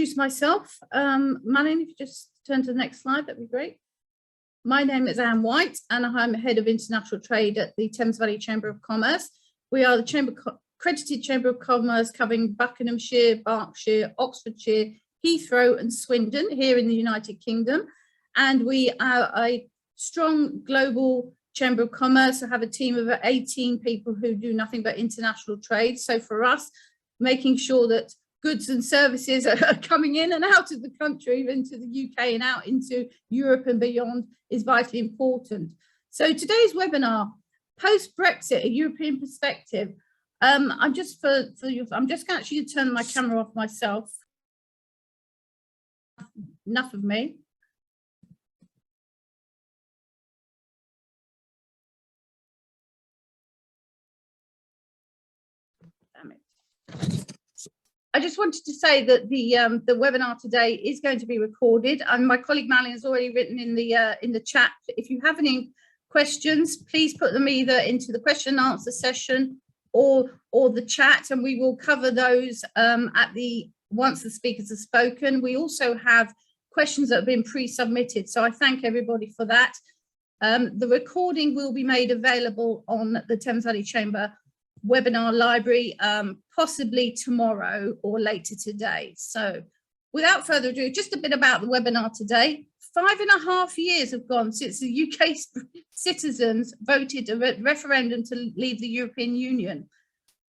introduce myself. Manning, if you just turn to the next slide, that'd be great. My name is Anne White, and I'm head of international trade at the Thames Valley Chamber of Commerce. We are the accredited Chamber of Commerce covering Buckinghamshire, Berkshire, Oxfordshire, Heathrow and Swindon here in the United Kingdom. And we are a strong global Chamber of Commerce. I have a team of 18 people who do nothing but international trade. So for us, making sure that goods and services are coming in and out of the country, into the UK and out into Europe and beyond, is vitally important. So today's webinar, post-Brexit, a European perspective. I'm just going to actually turn my camera off myself. Enough of me. Damn it. I just wanted to say that the webinar today is going to be recorded, and my colleague Malin has already written in the chat. If you have any questions, please put them either into the question and answer session or the chat, and we will cover those once the speakers have spoken. We also have questions that have been pre-submitted, so I thank everybody for that. The recording will be made available on the Thames Valley Chamber webinar library, possibly tomorrow or later today. So without further ado, just a bit about the webinar today. 5.5 years have gone since the UK citizens voted a referendum to leave the European Union.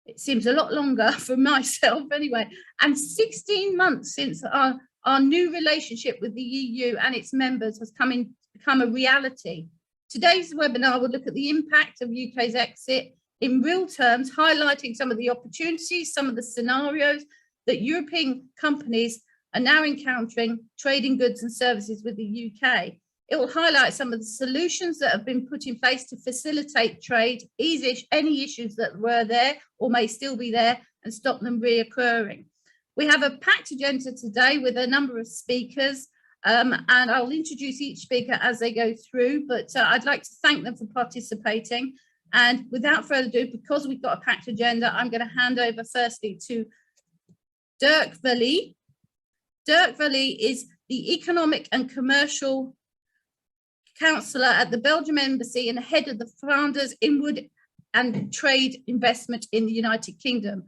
It seems a lot longer for myself anyway, and 16 months since our new relationship with the EU and its members has become a reality. Today's webinar will look at the impact of UK's exit in real terms, highlighting some of the opportunities, some of the scenarios that European companies are now encountering trading goods and services with the UK. It will highlight some of the solutions that have been put in place to facilitate trade, ease any issues that were there or may still be there, and stop them reoccurring. We have a packed agenda today with a number of speakers, and I'll introduce each speaker as they go through, but I'd like to thank them for participating. And without further ado, because we've got a packed agenda, I'm going to hand over firstly to Dirk Verlee. Dirk Verlee is the Economic and Commercial Counsellor at the Belgium Embassy and head of the Flanders Inward and Trade Investment in the United Kingdom.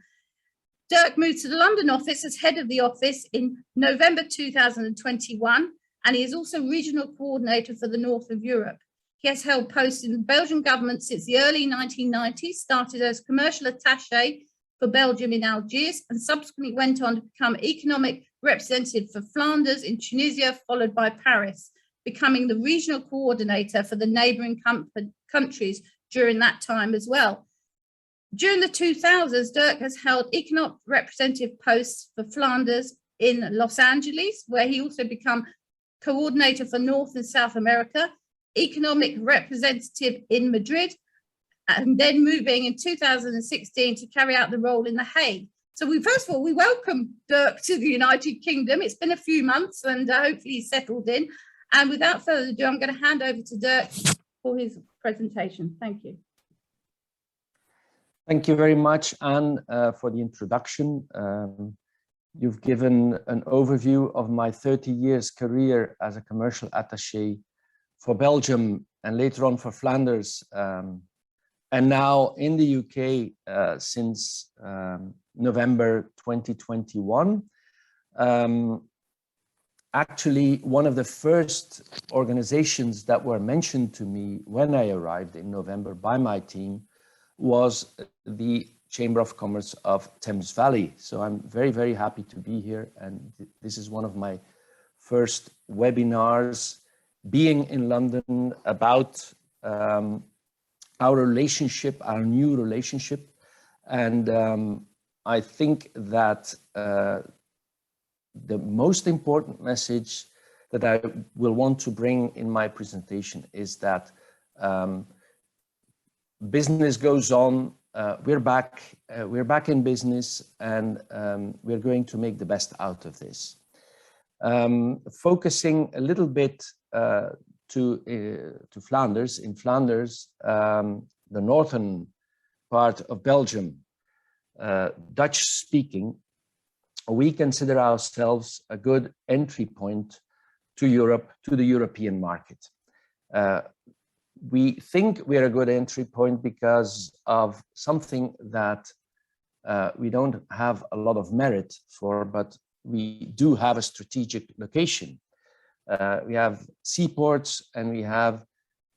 Dirk moved to the London office as head of the office in November 2021, and he is also regional coordinator for the north of Europe. He has held posts in the Belgian government since the early 1990s, started as commercial attaché for Belgium in Algiers, and subsequently went on to become economic representative for Flanders in Tunisia, followed by Paris, becoming the regional coordinator for the neighbouring countries during that time as well. During the 2000s, Dirk has held economic representative posts for Flanders in Los Angeles, where he also became coordinator for North and South America, economic representative in Madrid, and then moving in 2016 to carry out the role in The Hague. So first of all, we welcome Dirk to the United Kingdom. It's been a few months and hopefully he's settled in. And without further ado, I'm going to hand over to Dirk for his presentation. Thank you. Thank you very much, Anne, for the introduction. You've given an overview of my 30 years career as a commercial attaché for Belgium and later on for Flanders, and now in the UK since November 2021. Actually, one of the first organizations that were mentioned to me when I arrived in November by my team was the Chamber of Commerce of Thames Valley. So I'm very, very happy to be here. And this is one of my first webinars being in London about our relationship, our new relationship. And I think that the most important message that I will want to bring in my presentation is that business goes on. We're back in business, and we're going to make the best out of this. Focusing a little bit to Flanders. In Flanders, the northern part of Belgium, Dutch speaking, we consider ourselves a good entry point to Europe, to the European market. We think we're a good entry point because of something that we don't have a lot of merit for, but we do have a strategic location. We have seaports, and we have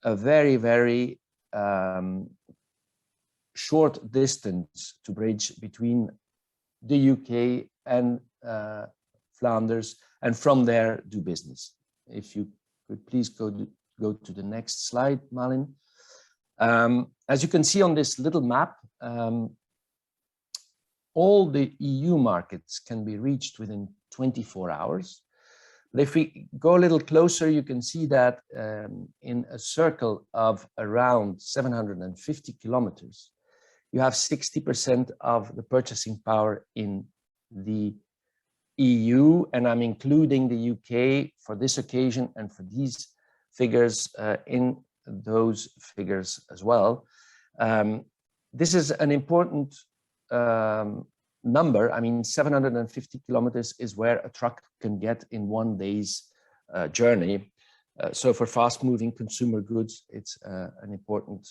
a very, very short distance to bridge between the UK and Flanders, and from there do business. If you could please go to the next slide, Malin. As you can see on this little map, all the EU markets can be reached within 24 hours. But if we go a little closer, you can see that in a circle of around 750 kilometers, you have 60% of the purchasing power in the EU, and I'm including the UK for this occasion and for these figures in those figures as well. This is an important number. I mean, 750 kilometers is where a truck can get in one day's journey. So for fast-moving consumer goods, it's an important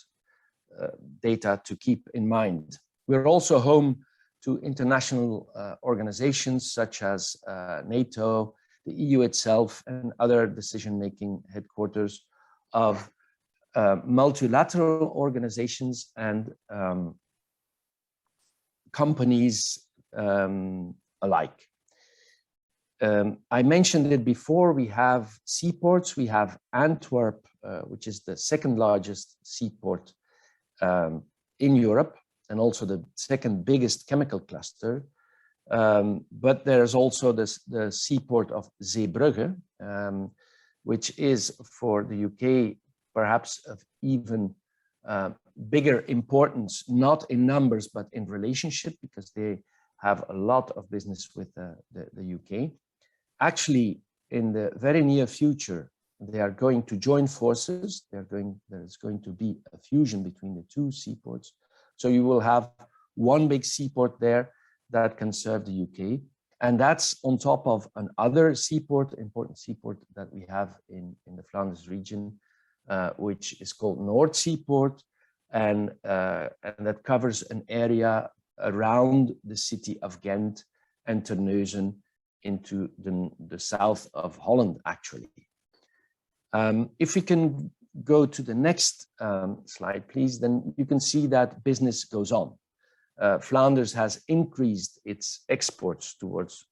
data to keep in mind. We're also home to international organizations such as NATO, the EU itself, and other decision-making headquarters of multilateral organizations and companies alike. I mentioned it before, we have seaports. We have Antwerp, which is the second largest seaport in Europe, and also the second biggest chemical cluster. But there's also the seaport of Zeebrugge, which is for the UK perhaps of even bigger importance, not in numbers, but in relationship, because they have a lot of business with the UK. Actually, in the very near future, they are going to join forces. There's going to be a fusion between the two seaports. So you will have one big seaport there that can serve the UK. And that's on top of another seaport, important seaport that we have in the Flanders region, which is called Noord Seaport. And that covers an area around the city of Ghent and Terneuzen into the south of Holland, actually. If we can go to the next slide, please, then you can see that business goes on. Flanders has increased its exports towards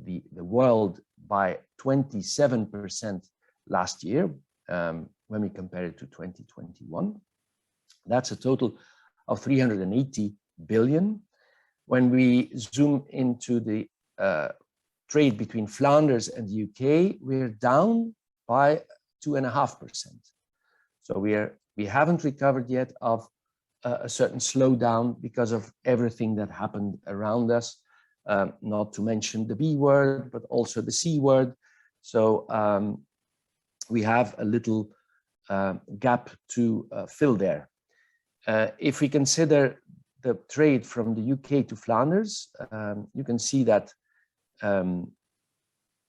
the world by 27% last year, when we compare it to 2021. That's a total of 380 billion. When we zoom into the trade between Flanders and the UK, we're down by 2.5%. So we haven't recovered yet of a certain slowdown because of everything that happened around us, not to mention the B word, but also the C word. So we have a little gap to fill there. If we consider the trade from the UK to Flanders, you can see that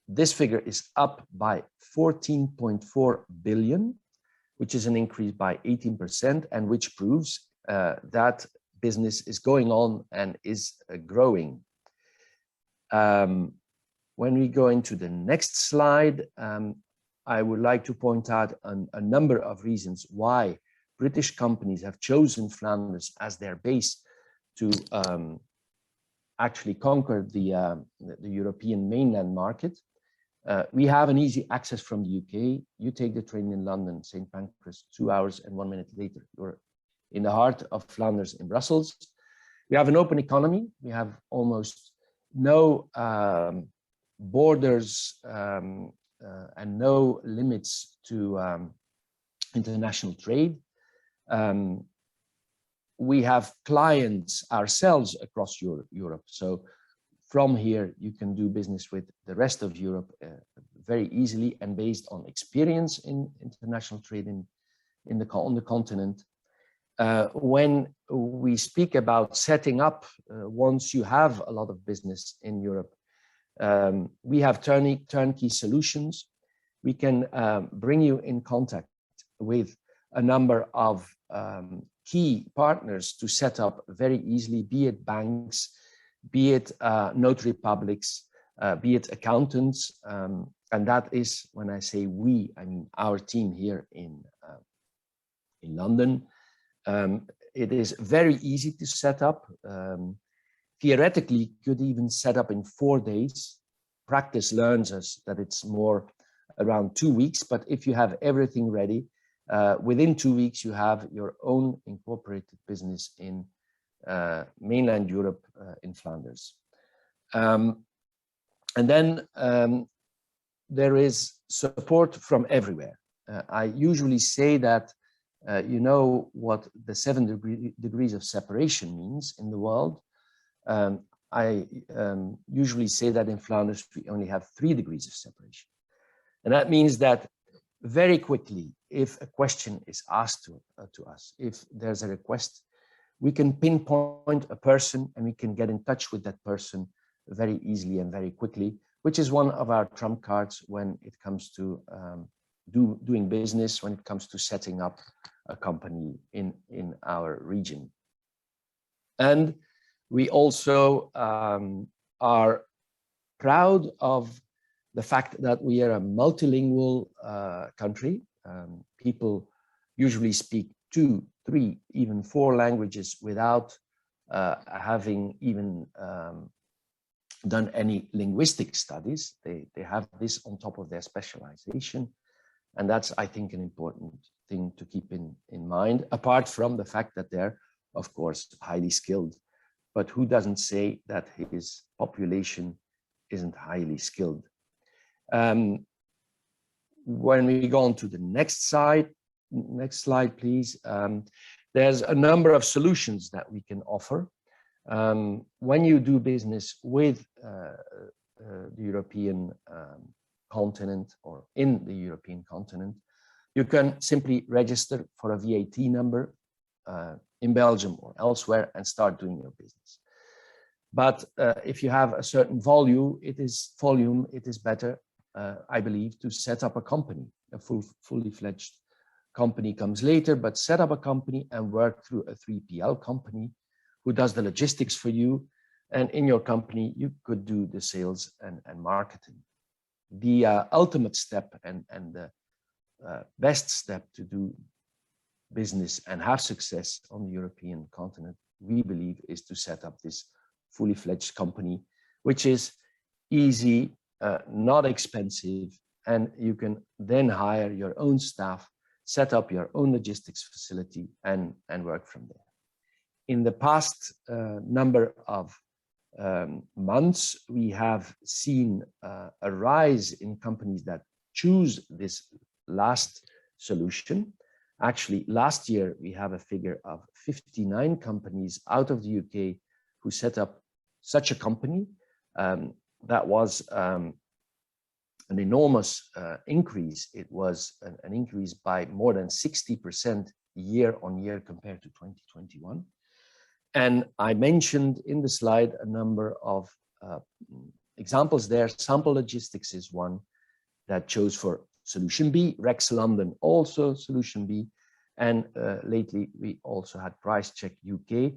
this figure is up by 14.4 billion, which is an increase by 18%, and which proves that business is going on and is growing. When we go into the next slide, I would like to point out a number of reasons why British companies have chosen Flanders as their base to actually conquer the European mainland market. We have an easy access from the UK. You take the train in London, St. Pancras, 2 hours and 1 minute later, you're in the heart of Flanders in Brussels. We have an open economy. We have almost no borders and no limits to international trade. We have clients ourselves across Europe. So from here, you can do business with the rest of Europe very easily and based on experience in international trade on the continent. When we speak about setting up, once you have a lot of business in Europe, We have turnkey solutions. We can bring you in contact with a number of key partners to set up very easily, be it banks, be it notary publics, be it accountants. And that is, when I say we, I mean our team here in London. It is very easy to set up. Theoretically, could even set up in 4 days. Practice learns us that it's more around 2 weeks, but if you have everything ready, within 2 weeks, you have your own incorporated business in mainland Europe, in Flanders. And then there is support from everywhere. I usually say that you know what the 7 degrees of separation means in the world. I usually say that in Flanders, we only have 3 degrees of separation. And that means that very quickly, if a question is asked to us, if there's a request, we can pinpoint a person and we can get in touch with that person very easily and very quickly, which is one of our trump cards when it comes to doing business, when it comes to setting up a company in our region. And we also are proud of the fact that we are a multilingual country. People usually speak 2, 3, even 4 languages without having even done any linguistic studies. They have this on top of their specialization. And that's, I think, an important thing to keep in mind, apart from the fact that they're, of course, highly skilled. But who doesn't say that his population isn't highly skilled? When we go on to the next slide, please, there's a number of solutions that we can offer. When you do business with the European continent or in the European continent, you can simply register for a VAT number in Belgium or elsewhere and start doing your business. But if you have a certain volume, it is better, I believe, to set up a company. A fully fledged company comes later, but set up a company and work through a 3PL company who does the logistics for you. And in your company, you could do the sales and marketing. The ultimate step and the best step to do business and have success on the European continent, we believe, is to set up this fully fledged company, which is easy, not expensive, and you can then hire your own staff, set up your own logistics facility and work from there. In the past number of months, we have seen a rise in companies that choose this last solution. Actually, last year, we have a figure of 59 companies out of the UK who set up such a company. That was an enormous increase. It was an increase by more than 60% year on year compared to 2021. And I mentioned in the slide a number of examples there. Sample Logistics is one that chose for Solution B, Rex London also Solution B, and lately we also had Price Check UK,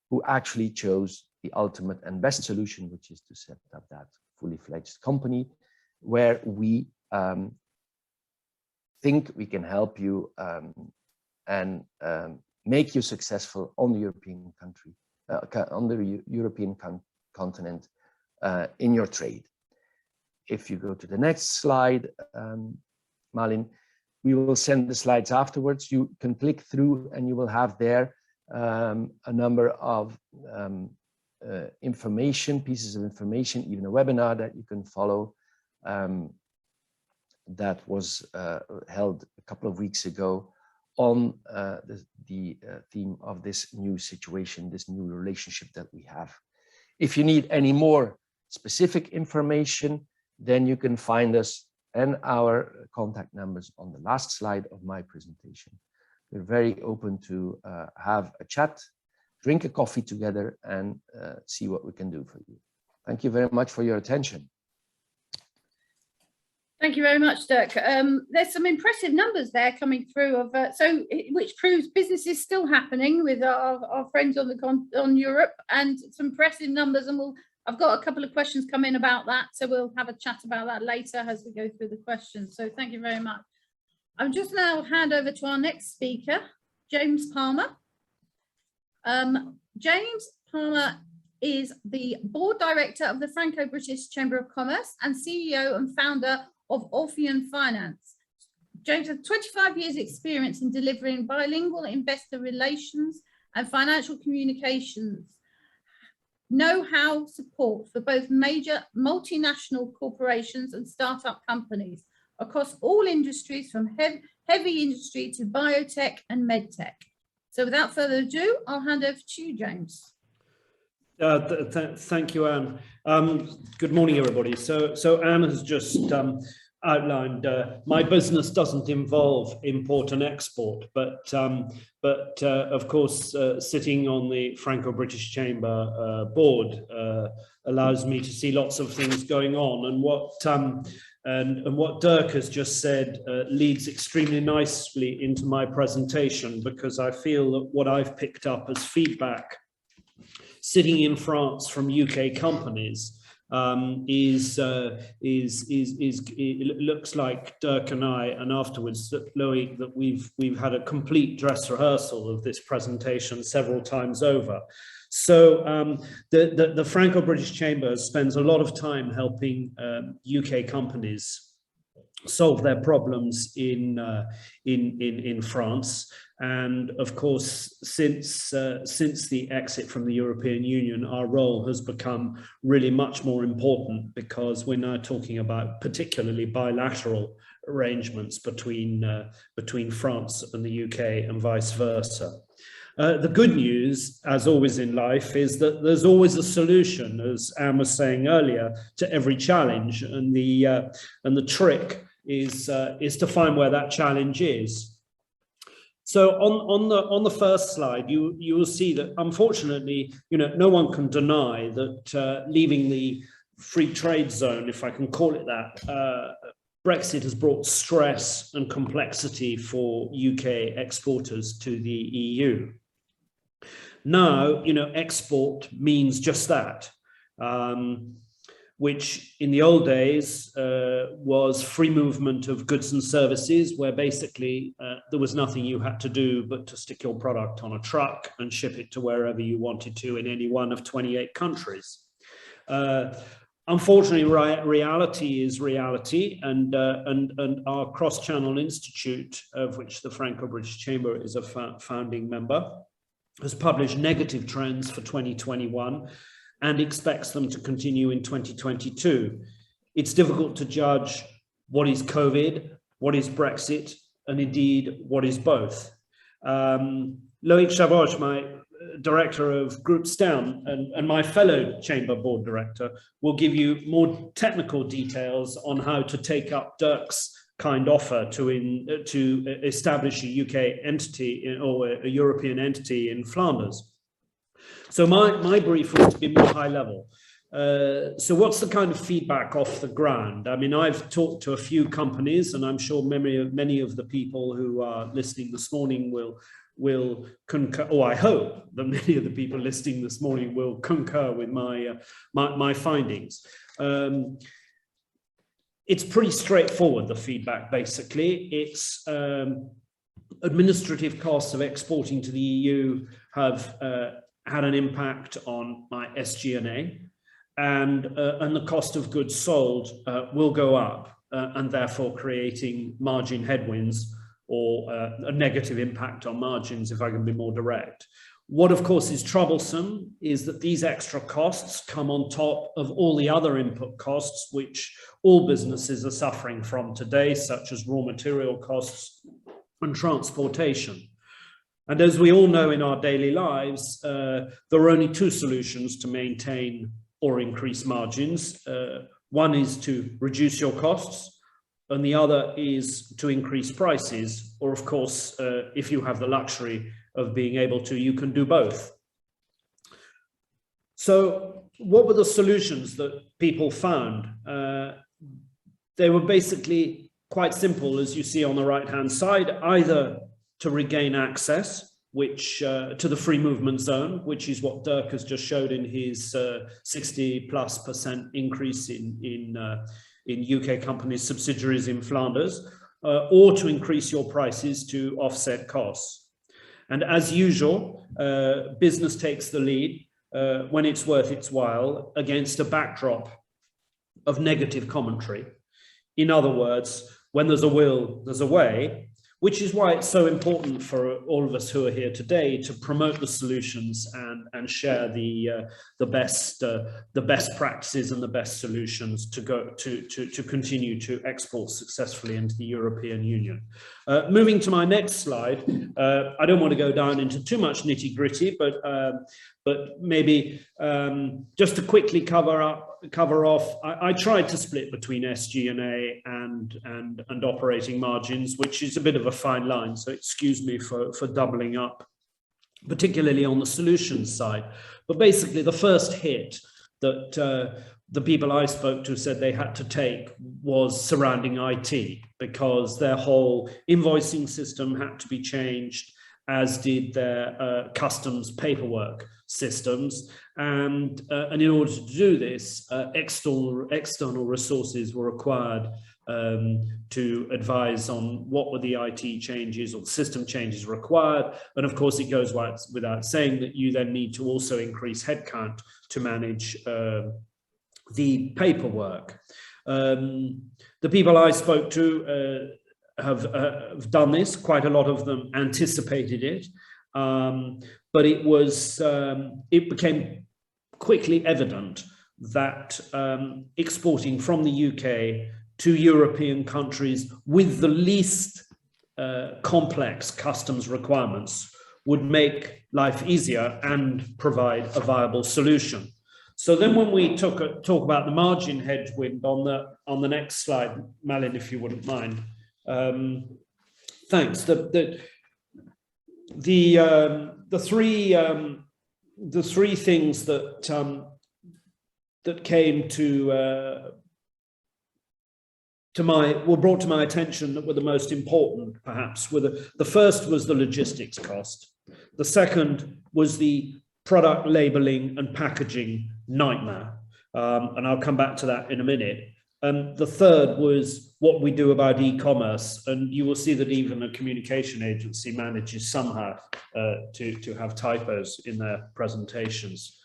who actually chose the ultimate and best solution, which is to set up that fully fledged company, where we think we can help you and make you successful on the European country, on the European continent in your trade. If you go to the next slide, Malin, we will send the slides afterwards. You can click through and you will have there a number of pieces of information, even a webinar that you can follow that was held a couple of weeks ago on the theme of this new situation, this new relationship that we have. If you need any more specific information, then you can find us and our contact numbers on the last slide of my presentation. We're very open to have a chat, drink a coffee together, and see what we can do for you. Thank you very much for your attention. Thank you very much, Dirk. There's some impressive numbers there coming through of which proves business is still happening with our friends on Europe, and some impressive numbers. And I've got a couple of questions come in about that, so we'll have a chat about that later as we go through the questions. So thank you very much. I'm just now hand over to our next speaker, James Palmer. James Palmer is the board director of the Franco-British Chamber of Commerce and CEO and founder of Orpheon Finance. James has 25 years experience in delivering bilingual investor relations and financial communications, know-how support for both major multinational corporations and startup companies across all industries, from heavy industry to biotech and medtech. So without further ado, I'll hand over to you, James. Thank you, Anne. Good morning, everybody. So Anne has just outlined my business doesn't involve import and export, but of course, sitting on the Franco-British Chamber board allows me to see lots of things going on, and what Dirk has just said leads extremely nicely into my presentation, because I feel that what I've picked up as feedback sitting in France from UK companies it looks like Dirk and I, and afterwards Loic, that we've had a complete dress rehearsal of this presentation several times over. So the Franco-British Chamber spends a lot of time helping UK companies solve their problems in France. And of course, since the exit from the European Union, our role has become really much more important, because we're now talking about particularly bilateral arrangements between France and the UK and vice versa. The good news, as always in life, is that there's always a solution, as Anne was saying earlier, to every challenge, and the trick is to find where that challenge is. So on the first slide, you will see that, unfortunately, no one can deny that leaving the free trade zone, if I can call it that, Brexit has brought stress and complexity for UK exporters to the EU. Now, export means just that, which in the old days was free movement of goods and services, where basically there was nothing you had to do but to stick your product on a truck and ship it to wherever you wanted to in any one of 28 countries. Unfortunately, reality is reality, and our Cross-Channel Institute, of which the Franco-British Chamber is a founding member, has published negative trends for 2021 and expects them to continue in 2022. It's difficult to judge what is COVID, what is Brexit, and indeed what is both. Loic Chavoche, my director of Group STERNE, and my fellow Chamber Board Director, will give you more technical details on how to take up Dirk's kind offer to establish a UK entity or a European entity in Flanders. So my brief was to be more high level. So what's the kind of feedback off the ground? I mean, I've talked to a few companies, and I'm sure many of the people who are listening this morning will concur, or I hope that many of the people listening this morning will concur with my findings. It's pretty straightforward, the feedback, basically. It's administrative costs of exporting to the EU have had an impact on my SG&A, and the cost of goods sold will go up, and therefore creating margin headwinds, or a negative impact on margins, if I can be more direct. What, of course, is troublesome is that these extra costs come on top of all the other input costs which all businesses are suffering from today, such as raw material costs and transportation. And as we all know in our daily lives, there are only two solutions to maintain or increase margins. One is to reduce your costs, and the other is to increase prices, or of course, if you have the luxury of being able to, you can do both. So what were the solutions that people found? They were basically quite simple, as you see on the right-hand side, either to regain access, which to the free movement zone, which is what Dirk has just showed in his 60+% increase in UK companies' subsidiaries in Flanders, or to increase your prices to offset costs. And as usual, business takes the lead when it's worth its while against a backdrop of negative commentary. In other words, when there's a will, there's a way, which is why it's so important for all of us who are here today to promote the solutions and share the best practices and the best solutions to continue to export successfully into the European Union. Moving to my next slide, I don't want to go down into too much nitty-gritty, but maybe just to quickly cover off, I tried to split between SG&A and operating margins, which is a bit of a fine line, so excuse me for doubling up, particularly on the solutions side. But basically the first hit that the people I spoke to said they had to take was surrounding IT, because their whole invoicing system had to be changed, as did their customs paperwork systems. And in order to do this, external resources were required to advise on what were the IT changes or system changes required. And of course, it goes without saying that you then need to also increase headcount to manage the paperwork. The people I spoke to have done this. Quite a lot of them anticipated it, but it became quickly evident that exporting from the UK to European countries with the least complex customs requirements would make life easier and provide a viable solution. So then when we talk about the margin headwind on the next slide, Malin, if you wouldn't mind. Thanks. The three things that came were brought to my attention that were the most important, perhaps, were the first was the logistics cost. The second was the product labeling and packaging nightmare, and I'll come back to that in a minute. And the third was what we do about e-commerce, and you will see that even a communication agency manages somehow to have typos in their presentations.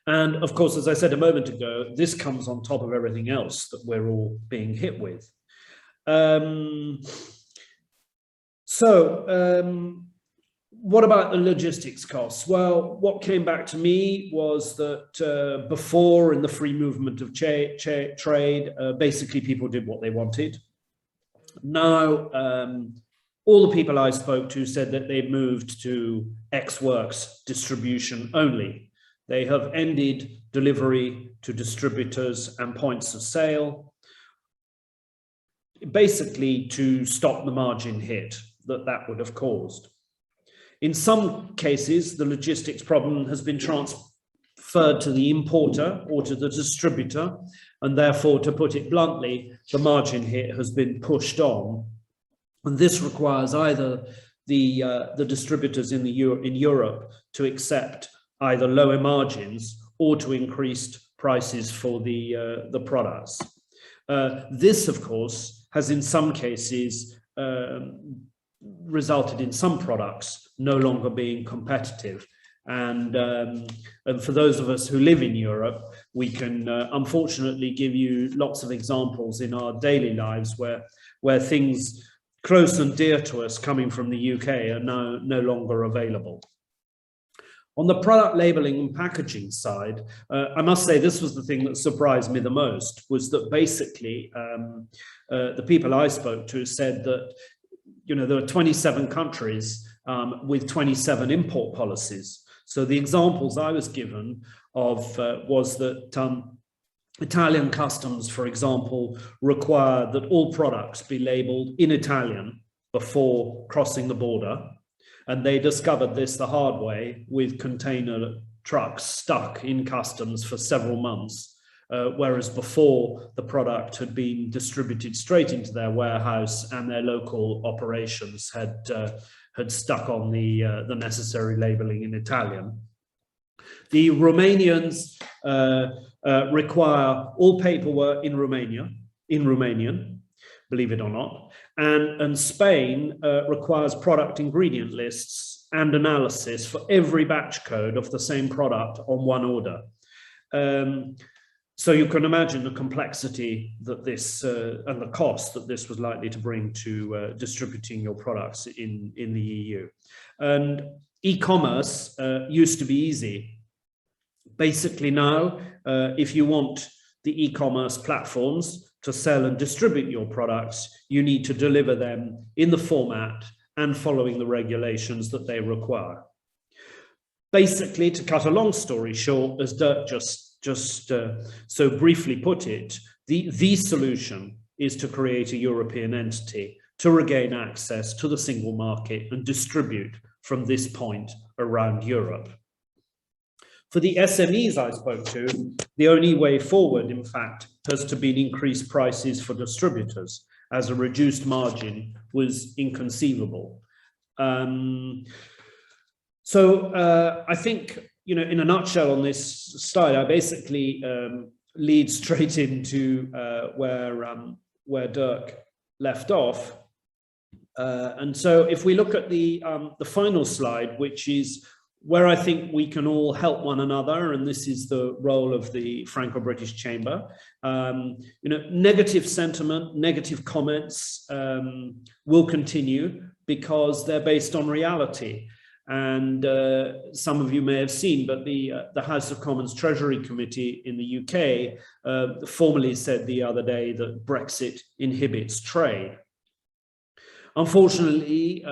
And of course, as I said a moment ago, this comes on top of everything else that we're all being hit with. What about the logistics costs? Well, what came back to me was that before, in the free movement of trade, basically people did what they wanted. Now, all the people I spoke to said that they moved to ex-works distribution only. They have ended delivery to distributors and points of sale, basically to stop the margin hit that would have caused. In some cases, the logistics problem has been transferred to the importer or to the distributor, and therefore, to put it bluntly, the margin hit has been pushed on. And this requires either the distributors in Europe to accept either lower margins or to increased prices for the products. This, of course, has in some cases resulted in some products no longer being competitive. And for those of us who live in Europe, we can unfortunately give you lots of examples in our daily lives where things close and dear to us coming from the UK are no longer available. On the product labeling and packaging side, I must say this was the thing that surprised me the most, was that basically the people I spoke to said that, you know, there are 27 countries with 27 import policies. So the examples I was given of was that Italian customs, for example, require that all products be labeled in Italian before crossing the border. And they discovered this the hard way with container trucks stuck in customs for several months, whereas before the product had been distributed straight into their warehouse and their local operations had stuck on the necessary labeling in Italian. The Romanians require all paperwork in Romanian, believe it or not, and Spain requires product ingredient lists and analysis for every batch code of the same product on one order. So you can imagine the complexity that this and the cost that this was likely to bring to distributing your products in the EU. And e-commerce used to be easy. Basically now, if you want the e-commerce platforms to sell and distribute your products, you need to deliver them in the format and following the regulations that they require. Basically, to cut a long story short, as Dirk just so briefly put it, the solution is to create a European entity to regain access to the single market and distribute from this point around Europe. For the SMEs I spoke to, the only way forward, in fact, has to be increased prices for distributors, as a reduced margin was inconceivable. I think, you know, in a nutshell on this slide, I basically lead straight into where Dirk left off. And so if we look at the final slide, which is where I think we can all help one another, and this is the role of the Franco-British Chamber. You know, negative sentiment, negative comments will continue because they're based on reality. And some of you may have seen, but the House of Commons Treasury Committee in the UK formally said the other day that Brexit inhibits trade. Unfortunately,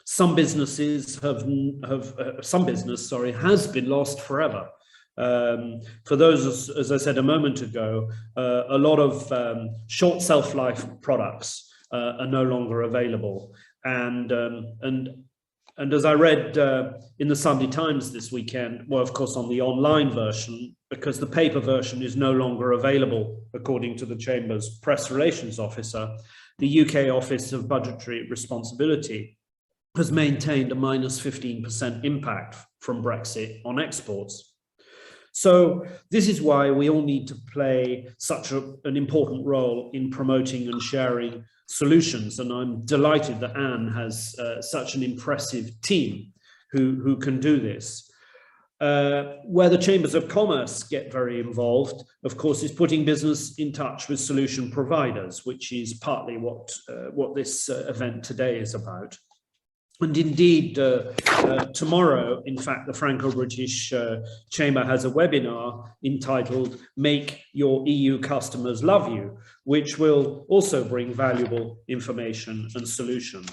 some businesses has been lost forever. For those, as I said a moment ago, a lot of short shelf-life products are no longer available. And as I read in the Sunday Times this weekend, well, of course, on the online version, because the paper version is no longer available, according to the Chamber's press relations officer, the UK Office of Budgetary Responsibility has maintained a minus 15% impact from Brexit on exports. So this is why we all need to play such an important role in promoting and sharing solutions. And I'm delighted that Anne has such an impressive team who can do this. Where the Chambers of Commerce get very involved, of course, is putting business in touch with solution providers, which is partly what this event today is about. And indeed, tomorrow, in fact, the Franco-British Chamber has a webinar entitled "Make Your EU Customers Love You," which will also bring valuable information and solutions.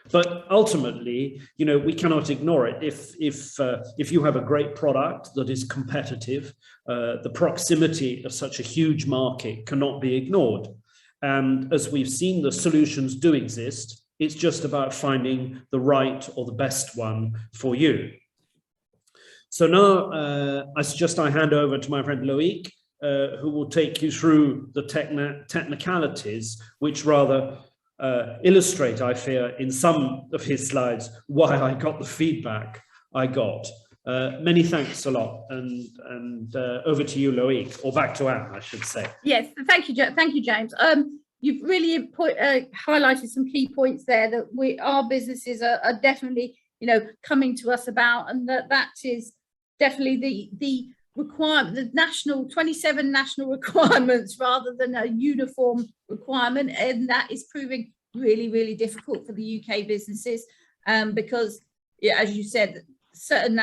But ultimately, you know, we cannot ignore it. If you have a great product that is competitive, the proximity of such a huge market cannot be ignored. And as we've seen, the solutions do exist. It's just about finding the right or the best one for you. So now I suggest I hand over to my friend Loïc, who will take you through the technicalities, which rather illustrate, I fear, in some of his slides, why I got the feedback I got. Many thanks a lot, and over to you, Loïc, or back to Anne, I should say. Yes, thank you, James. You've really highlighted some key points there that our businesses are definitely, you know, coming to us about, and that is definitely the requirement, the 27 national requirements rather than a uniform requirement, and that is proving really, really difficult for the UK businesses because, yeah, as you said, certain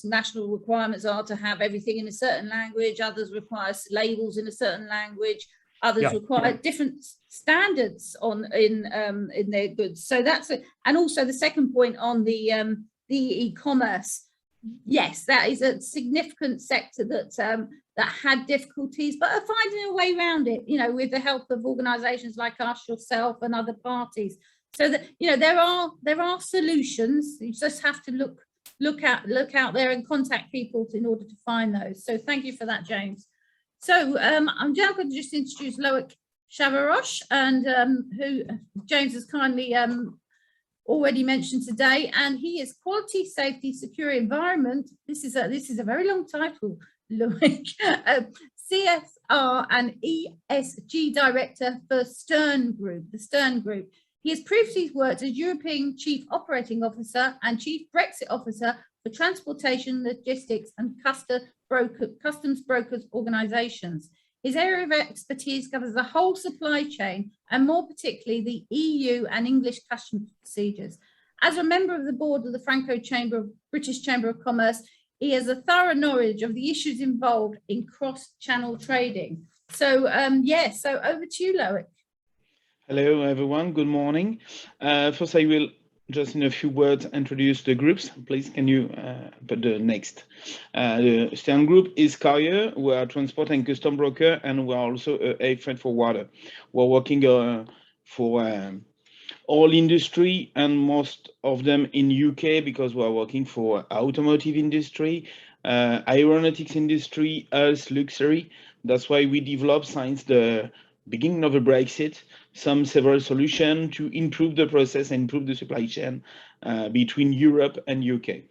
national requirements are to have everything in a certain language, others require labels in a certain language. Others require different standards in their goods. So that's it. And also the second point on the e-commerce. Yes, that is a significant sector that had difficulties, but are finding a way around it. You know, with the help of organisations like us, yourself, and other parties. So that, you know, there are solutions. You just have to look look out there and contact people in order to find those. So thank you for that, James. So I'm now going to just introduce Loic Chavaroche, and who James has kindly already mentioned today, and he is Quality, Safety, Secure Environment. This is a very long title, Loic. CSR and ESG Director for STERNE Group, the STERNE Group. He has previously worked as European Chief Operating Officer and Chief Brexit Officer for Transportation, Logistics and Customs Brokers Organisations. His area of expertise covers the whole supply chain and more particularly the EU and English customs procedures. As a member of the board of the Franco-British Chamber of Commerce, he has a thorough knowledge of the issues involved in cross-channel trading. So, so over to you, Loic. Hello, everyone. Good morning. First, I will just in a few words introduce the groups. Please, can you put the next? The STERNE Group is carrier. We are transport and custom broker, and we are also a freight forwarder. We're working for all industry, and most of them in UK, because we are working for automotive industry, aeronautics industry, health, luxury. That's why we developed since the beginning of the Brexit several solutions to improve the process and improve the supply chain between Europe and UK.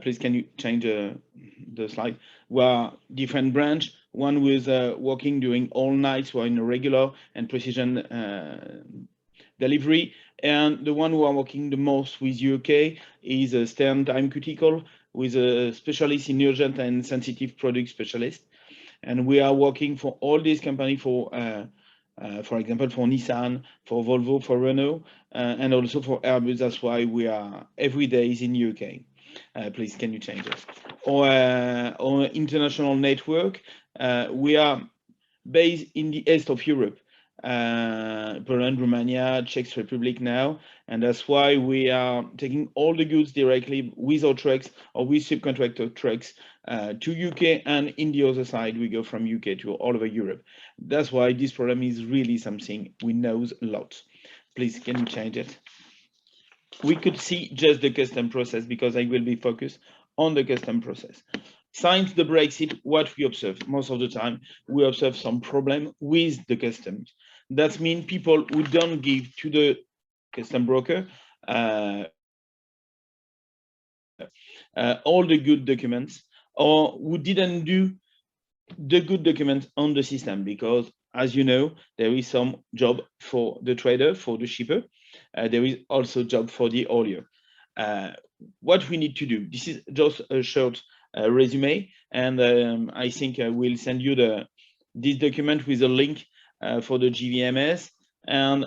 Please, can you change the slide? We are different branch. One was working during all nights, we're in a regular and precision delivery. And the one who are working the most with UK is a STERNE Time Critical, with a specialist in urgent and sensitive product specialist. And we are working for all these companies for example, for Nissan, for Volvo, for Renault, and also for Airbus. That's why we are every day is in UK. Please, can you change it? Our international network, we are based in the east of Europe, Poland, Romania, Czech Republic now, and that's why we are taking all the goods directly with our trucks or with subcontractor trucks to UK, and in the other side we go from UK to all over Europe. That's why this problem is really something we know a lot. Please, can you change it? We could see just the custom process, because I will be focused on the custom process. Since the Brexit, what we observe most of the time, we observe some problem with the customs. That means people who don't give to the custom broker all the good documents, or who didn't do the good documents on the system, because as you know, there is some job for the trader, for the shipper. There is also job for the haulier. What we need to do, this is just a short resume, and I think I will send you this document with a link for the GVMS, and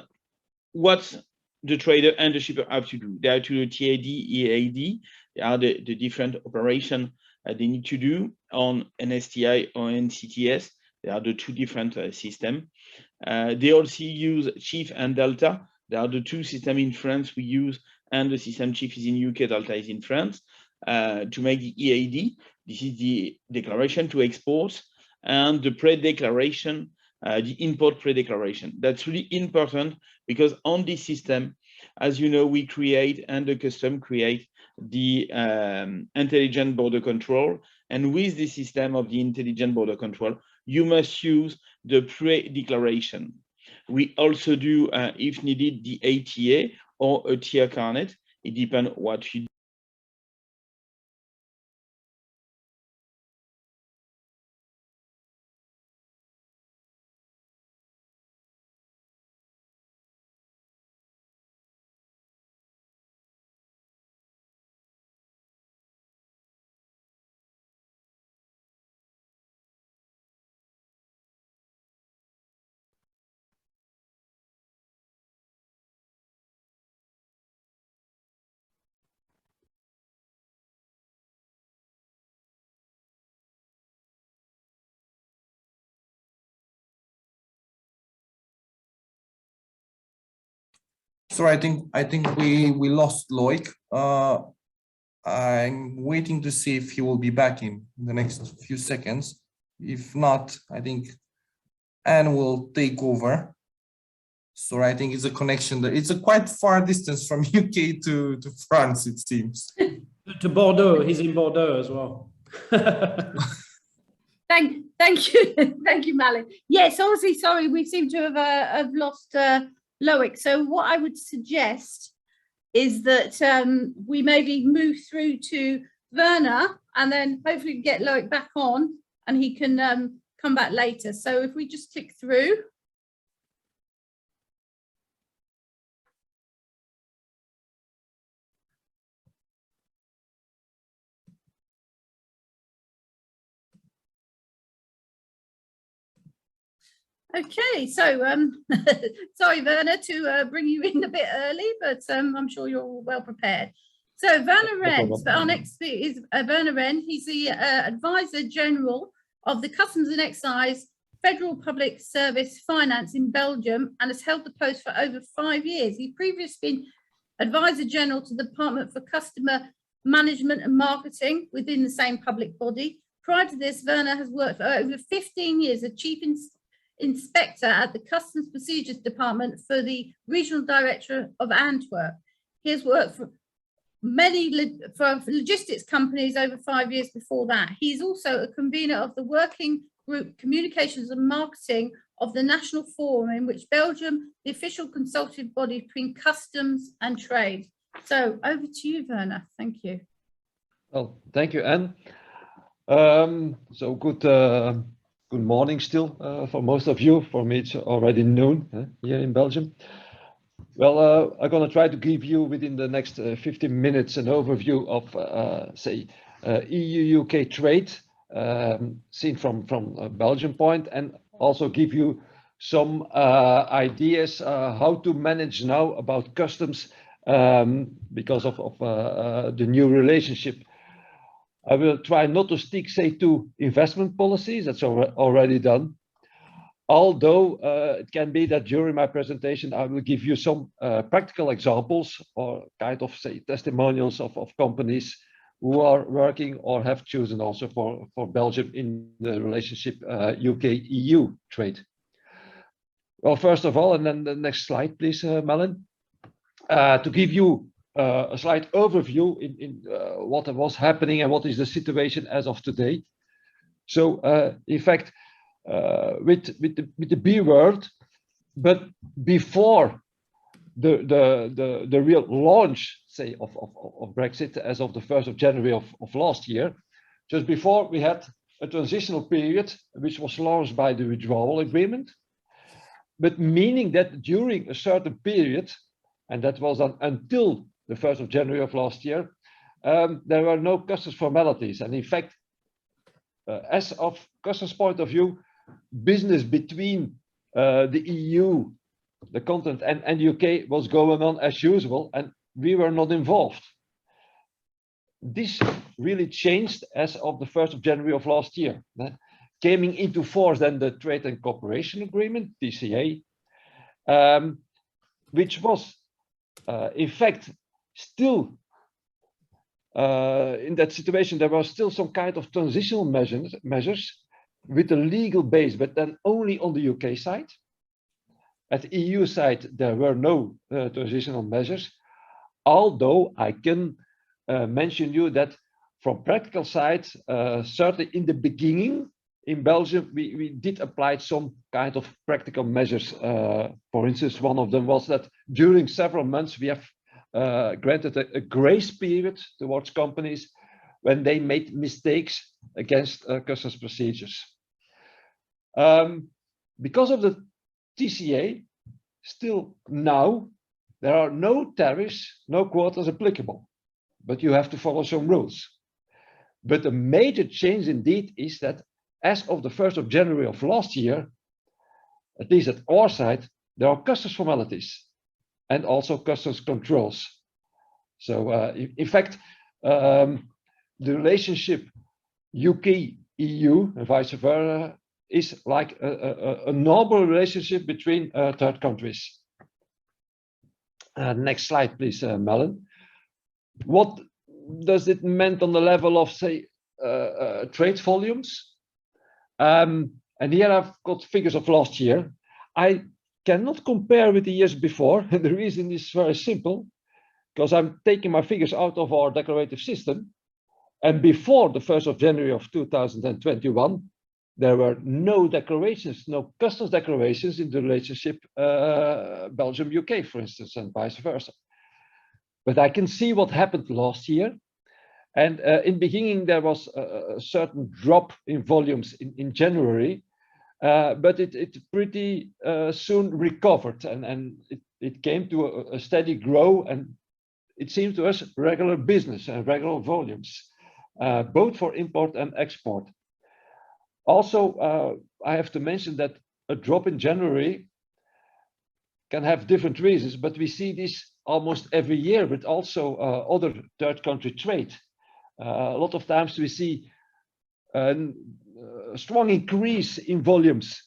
what the trader and the shipper have to do. They have to do TAD, EAD. They are the different operation they need to do on NSTI or Ncts. They are the two different systems. They also use Chief and Delta. They are the two systems in France we use, and the system Chief is in UK, Delta is in France. To make the EAD, this is the declaration to export, and the pre-declaration, the import pre-declaration. That's really important, because on this system, as you know, we create, and the custom create, the intelligent border control. And with the system of the intelligent border control, you must use the pre-declaration. We also do, if needed, the ATA or a tier carnet. It depends what you do. Sorry, I think we lost Loic. I'm waiting to see if he will be back in the next few seconds. If not, I think Anne will take over. So I think it's a connection that it's a quite far distance from UK to France, it seems. To Bordeaux, he's in Bordeaux as well. Thank you, thank you, Malin. Yes, obviously, sorry, we seem to have lost Loic. So what I would suggest is that we maybe move through to Verna, and then hopefully get Loic back on, and he can come back later. So if we just click through. Okay, so sorry, Verna, to bring you in a bit early, but I'm sure you're all well prepared. So Verna Wren, our next speaker is Verna Wren. He's the Advisor General of the Customs and Excise Federal Public Service Finance in Belgium and has held the post for over 5 years. He's previously been Advisor General to the Department for Customer Management and Marketing within the same public body. Prior to this, Verna has worked for over 15 years as Chief Inspector at the Customs Procedures Department for the Regional Director of Antwerp. He has worked for many logistics companies over 5 years before that. He is also a convener of the Working Group Communications and Marketing of the National Forum, in which Belgium, the official consultative body between customs and trade. So over to you, Verna. Thank you. Well, thank you, Anne. So good morning still for most of you. For me, it's already noon here in Belgium. Well, I'm going to try to give you within the next 15 minutes an overview of, say, EU-UK trade seen from a Belgian point, and also give you some ideas how to manage now about customs because of the new relationship. I will try not to stick, say, to investment policies. That's already done. Although it can be that during my presentation, I will give you some practical examples or kind of, say, testimonials of companies who are working or have chosen also for Belgium in the relationship UK-EU trade. Well, first of all, and then the next slide, please, Malin, to give you a slight overview in what was happening and what is the situation as of today. So, in fact, with the B word, but before the real launch, say, of Brexit as of the 1st of January of last year, just before we had a transitional period, which was launched by the withdrawal agreement, but meaning that during a certain period, and that was until the 1st of January of last year, there were no customs formalities. And in fact, as of customs point of view, business between the EU, the continent, and UK was going on as usual, and we were not involved. This really changed as of the 1st of January of last year. Coming into force then the Trade and Cooperation Agreement, TCA, which was in fact still in that situation, there was still some kind of transitional measures with a legal base, but then only on the UK side. At the EU side, there were no transitional measures, although I can mention you that from practical side, certainly in the beginning in Belgium, we did apply some kind of practical measures. For instance, one of them was that during several months, we have granted a grace period towards companies when they made mistakes against customs procedures. Because of the TCA, still now, there are no tariffs, no quotas applicable, but you have to follow some rules. But a major change indeed is that as of the 1st of January of last year, at least at our side, there are customs formalities and also customs controls. So in fact, the relationship UK-EU and vice versa is like a normal relationship between third countries. Next slide, please, Malin. What does it mean on the level of, say, trade volumes? And here I've got figures of last year. I cannot compare with the years before, and the reason is very simple. because I'm taking my figures out of our declarative system. And before the 1st of January of 2021, there were no declarations, no customs declarations in the relationship Belgium-UK, for instance, and vice versa. But I can see what happened last year. And in the beginning, there was a certain drop in volumes in January, but it pretty soon recovered, and it came to a steady growth, and it seemed to us regular business and regular volumes, both for import and export. Also, I have to mention that a drop in January can have different reasons, but we see this almost every year, but also other third country trade. A lot of times we see a strong increase in volumes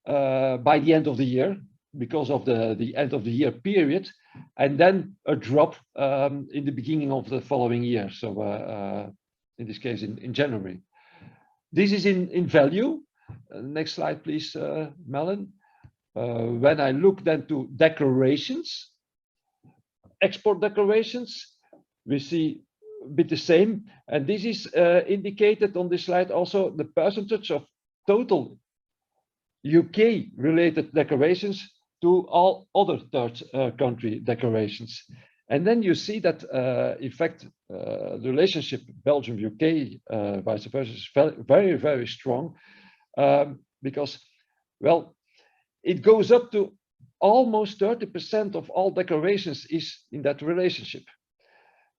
by the end of the year because of the end of the year period, and then a drop in the beginning of the following year. So in this case, in January. This is in value. Next slide, please, Melon. When I look then to declarations, export declarations, we see a bit the same. And this is indicated on this slide also the percentage of total UK related declarations to all other third country declarations. And then you see that, in fact, the relationship Belgium-UK, vice versa, is very, very strong because, well, it goes up to almost 30% of all declarations is in that relationship.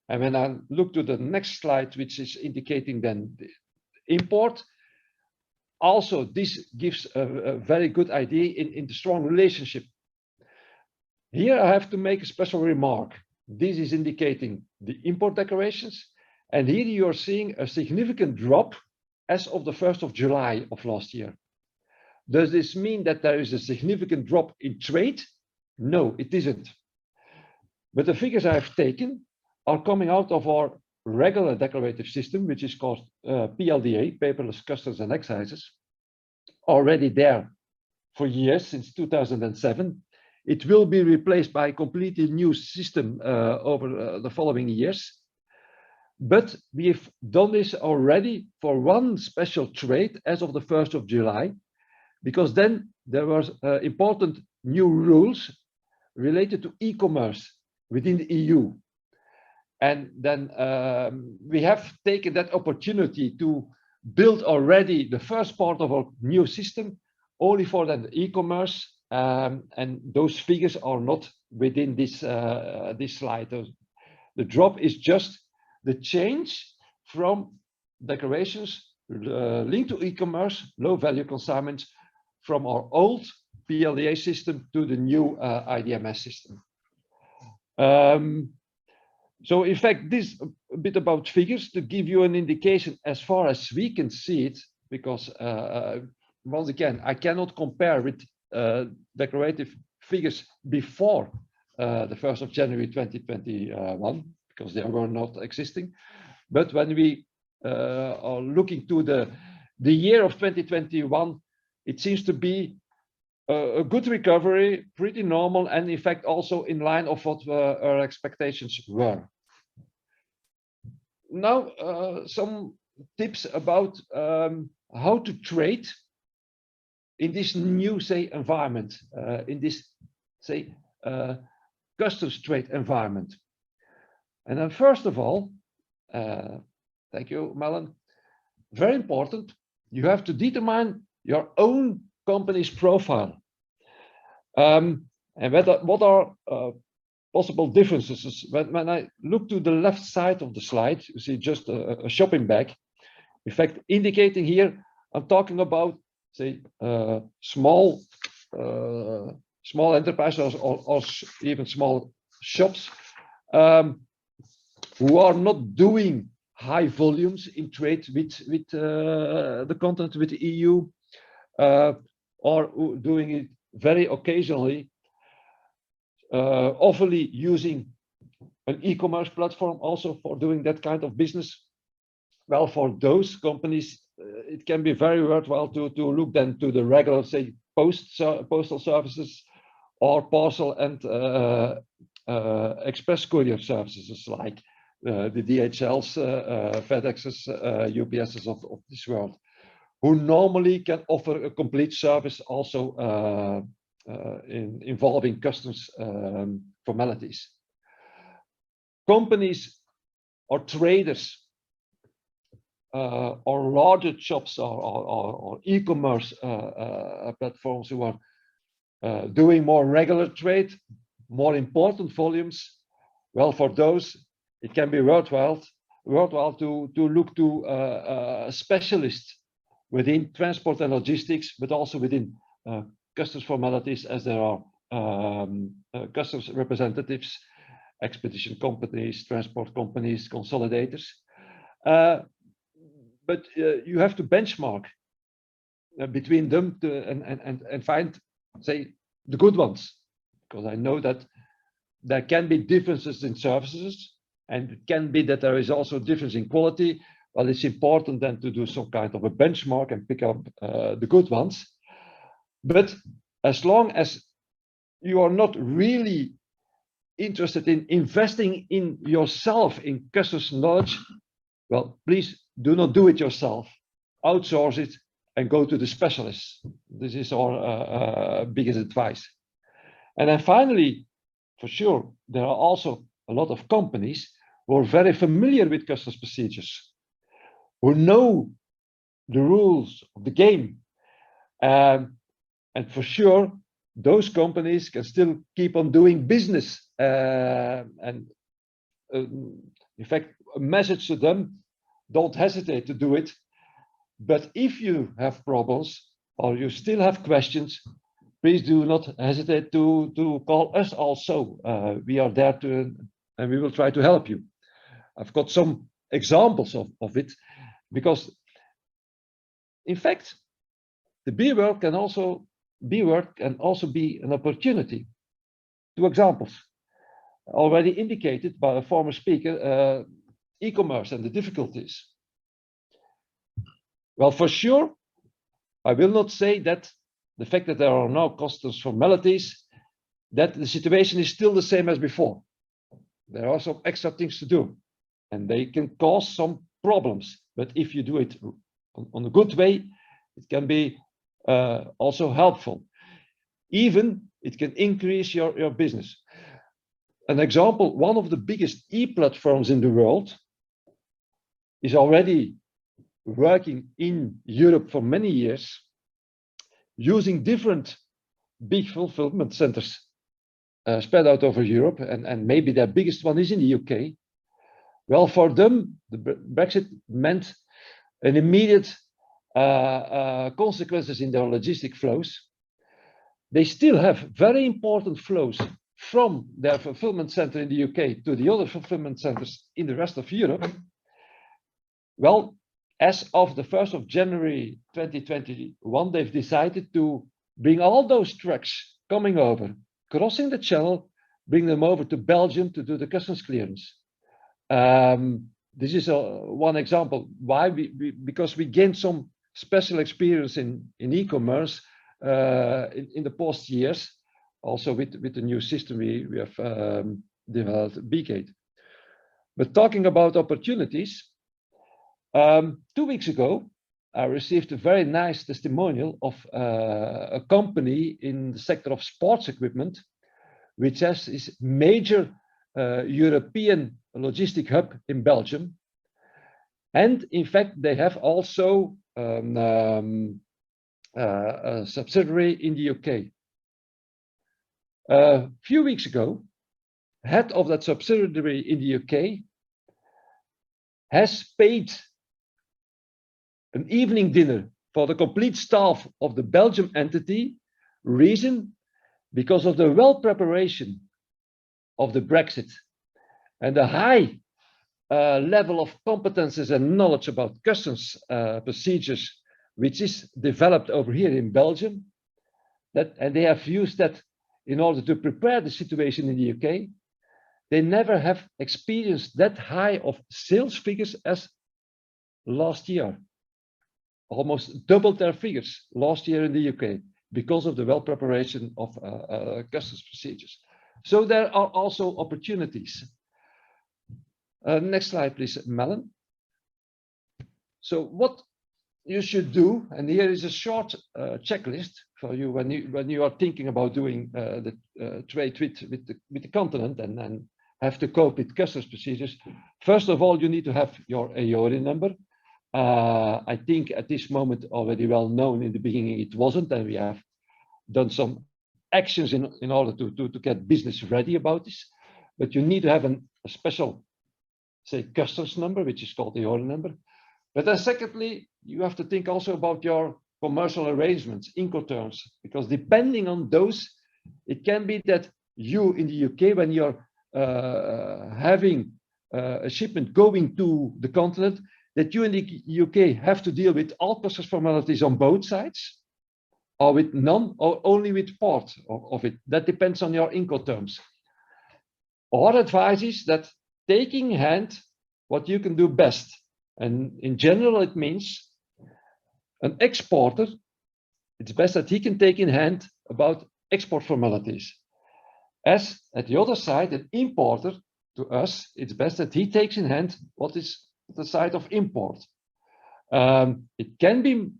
And when I look to the next slide, which is indicating then the import, also this gives a very good idea in the strong relationship. Here I have to make a special remark. This is indicating the import declarations, and here you are seeing a significant drop as of the 1st of July of last year. Does this mean that there is a significant drop in trade? No, it isn't. But the figures I have taken are coming out of our regular declarative system, which is called PLDA, Paperless Customs and Excises, already there for years, since 2007. It will be replaced by a completely new system over the following years. But we have done this already for one special trade as of the 1st of July, because then there were important new rules related to e-commerce within the EU. And then we have taken that opportunity to build already the first part of our new system only for the e-commerce. And those figures are not within this slide. The drop is just the change from declarations linked to e-commerce, low value consignments, from our old PLDA system to the new IDMS system. So in fact, this a bit about figures to give you an indication as far as we can see it, because once again, I cannot compare with declarative figures before the 1st of January 2021, because they were not existing. But when we are looking to the year of 2021, it seems to be a good recovery, pretty normal, and in fact also in line of what our expectations were. Now, some tips about how to trade in this new, say, environment, in this, say, customs trade environment. And then first of all, thank you, Melon, very important, you have to determine your own company's profile. And what are possible differences? When I look to the left side of the slide, you see just a shopping bag. In fact, indicating here, I'm talking about, say, small enterprises or even small shops who are not doing high volumes in trade with the continent, with the EU, or doing it very occasionally, oftenly using an e-commerce platform also for doing that kind of business. Well, for those companies, it can be very worthwhile to look then to the regular, say, postal services or parcel and express courier services like the DHLs, FedExes, UPSs of this world, who normally can offer a complete service also involving customs formalities. Companies or traders or larger shops or e-commerce platforms who are doing more regular trade, more important volumes, well, for those, it can be worthwhile to look to specialists within transport and logistics, but also within customs formalities, as there are customs representatives, expedition companies, transport companies, consolidators. But you have to benchmark between them and find, say, the good ones, because I know that there can be differences in services, and it can be that there is also difference in quality. Well, it's important then to do some kind of a benchmark and pick up the good ones. But as long as you are not really interested in investing in yourself in customs knowledge, well, please do not do it yourself. Outsource it and go to the specialists. This is our biggest advice. And then finally, for sure, there are also a lot of companies who are very familiar with customs procedures, who know the rules of the game. And for sure, those companies can still keep on doing business. In fact, a message to them, don't hesitate to do it. But if you have problems or you still have questions, please do not hesitate to call us also. We are there and we will try to help you. I've got some examples of it, because in fact, the beer world can also be an opportunity. 2 examples already indicated by a former speaker, e-commerce and the difficulties. Well, for sure, I will not say that the fact that there are now customs formalities, that the situation is still the same as before. There are some extra things to do, and they can cause some problems. But if you do it on a good way, it can be also helpful. Even it can increase your business. An example, one of the biggest e-platforms in the world is already working in Europe for many years, using different big fulfillment centers spread out over Europe, and maybe their biggest one is in the UK. Well, for them, the Brexit meant an immediate consequences in their logistic flows. They still have very important flows from their fulfillment center in the UK to the other fulfillment centers in the rest of Europe. Well, as of the 1st of January 2021, they've decided to bring all those trucks coming over, crossing the channel, bring them over to Belgium to do the customs clearance. This is one example. Why? Because we gained some special experience in e-commerce in the past years, also with the new system we have developed, BGate. But talking about opportunities, 2 weeks ago, I received a very nice testimonial of a company in the sector of sports equipment, which has its major European logistic hub in Belgium. And in fact, they have also a subsidiary in the UK. A few weeks ago, head of that subsidiary in the UK has paid an evening dinner for the complete staff of the Belgium entity. Reason? Because of the well preparation of the Brexit and the high level of competences and knowledge about customs procedures, which is developed over here in Belgium. And they have used that in order to prepare the situation in the UK. They never have experienced that high of sales figures as last year. Almost doubled their figures last year in the UK. because of the well preparation of customs procedures. So there are also opportunities. Next slide, please, Melon. So what you should do, and here is a short checklist for you when you are thinking about doing the trade with the continent and have to cope with customs procedures. First of all, you need to have your AORI number. I think at this moment already well known. In the beginning it wasn't, and we have done some actions in order to get business ready about this. But you need to have a special, say, customs number, which is called the AORI number. But then secondly, you have to think also about your commercial arrangements, Incoterms, because depending on those, it can be that you in the UK, when you're having a shipment going to the continent, that you in the UK have to deal with all customs formalities on both sides, or with none, or only with part of it. That depends on your Incoterms. Our advice is that taking in hand what you can do best. And in general, it means an exporter, it's best that he can take in hand about export formalities. As at the other side, an importer, to us, it's best that he takes in hand what is the side of import. It can be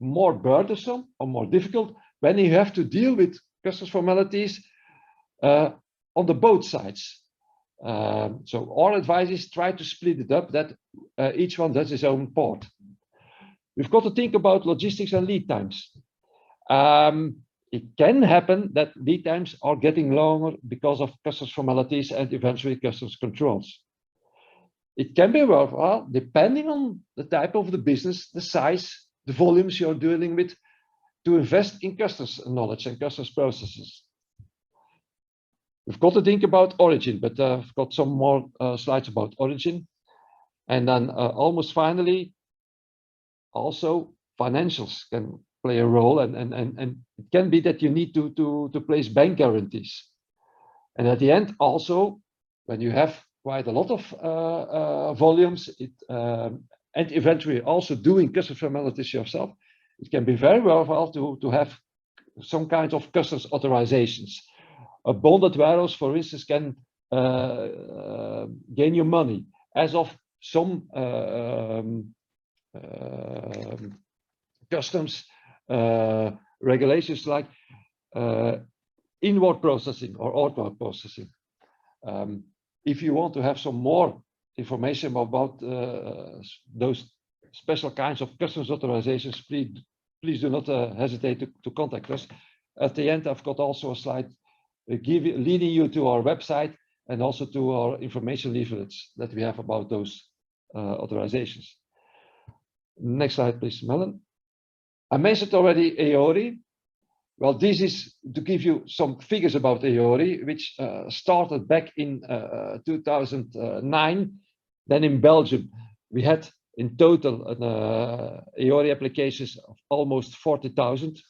more burdensome or more difficult when you have to deal with customs formalities on the both sides. So our advice is try to split it up, that each one does his own part. We've got to think about logistics and lead times. It can happen that lead times are getting longer because of customs formalities and eventually customs controls. It can be worthwhile, depending on the type of the business, the size, the volumes you're dealing with, to invest in customs knowledge and customs processes. We've got to think about origin, but I've got some more slides about origin. And then almost finally, also financials can play a role, and it can be that you need to place bank guarantees. And at the end, also, when you have quite a lot of volumes, and eventually also doing customs formalities yourself, it can be very worthwhile to have some kind of customs authorizations. A bonded warehouse, for instance, can gain you money, as of some customs regulations like inward processing or outward processing. If you want to have some more information about those special kinds of customs authorizations, please do not hesitate to contact us. At the end, I've got also a slide leading you to our website and also to our information leaflets that we have about those authorizations. Next slide, please, Melon. I mentioned already AORI. Well, this is to give you some figures about AORI, which started back in 2009. Then in Belgium, we had in total AORI applications of almost 40,000.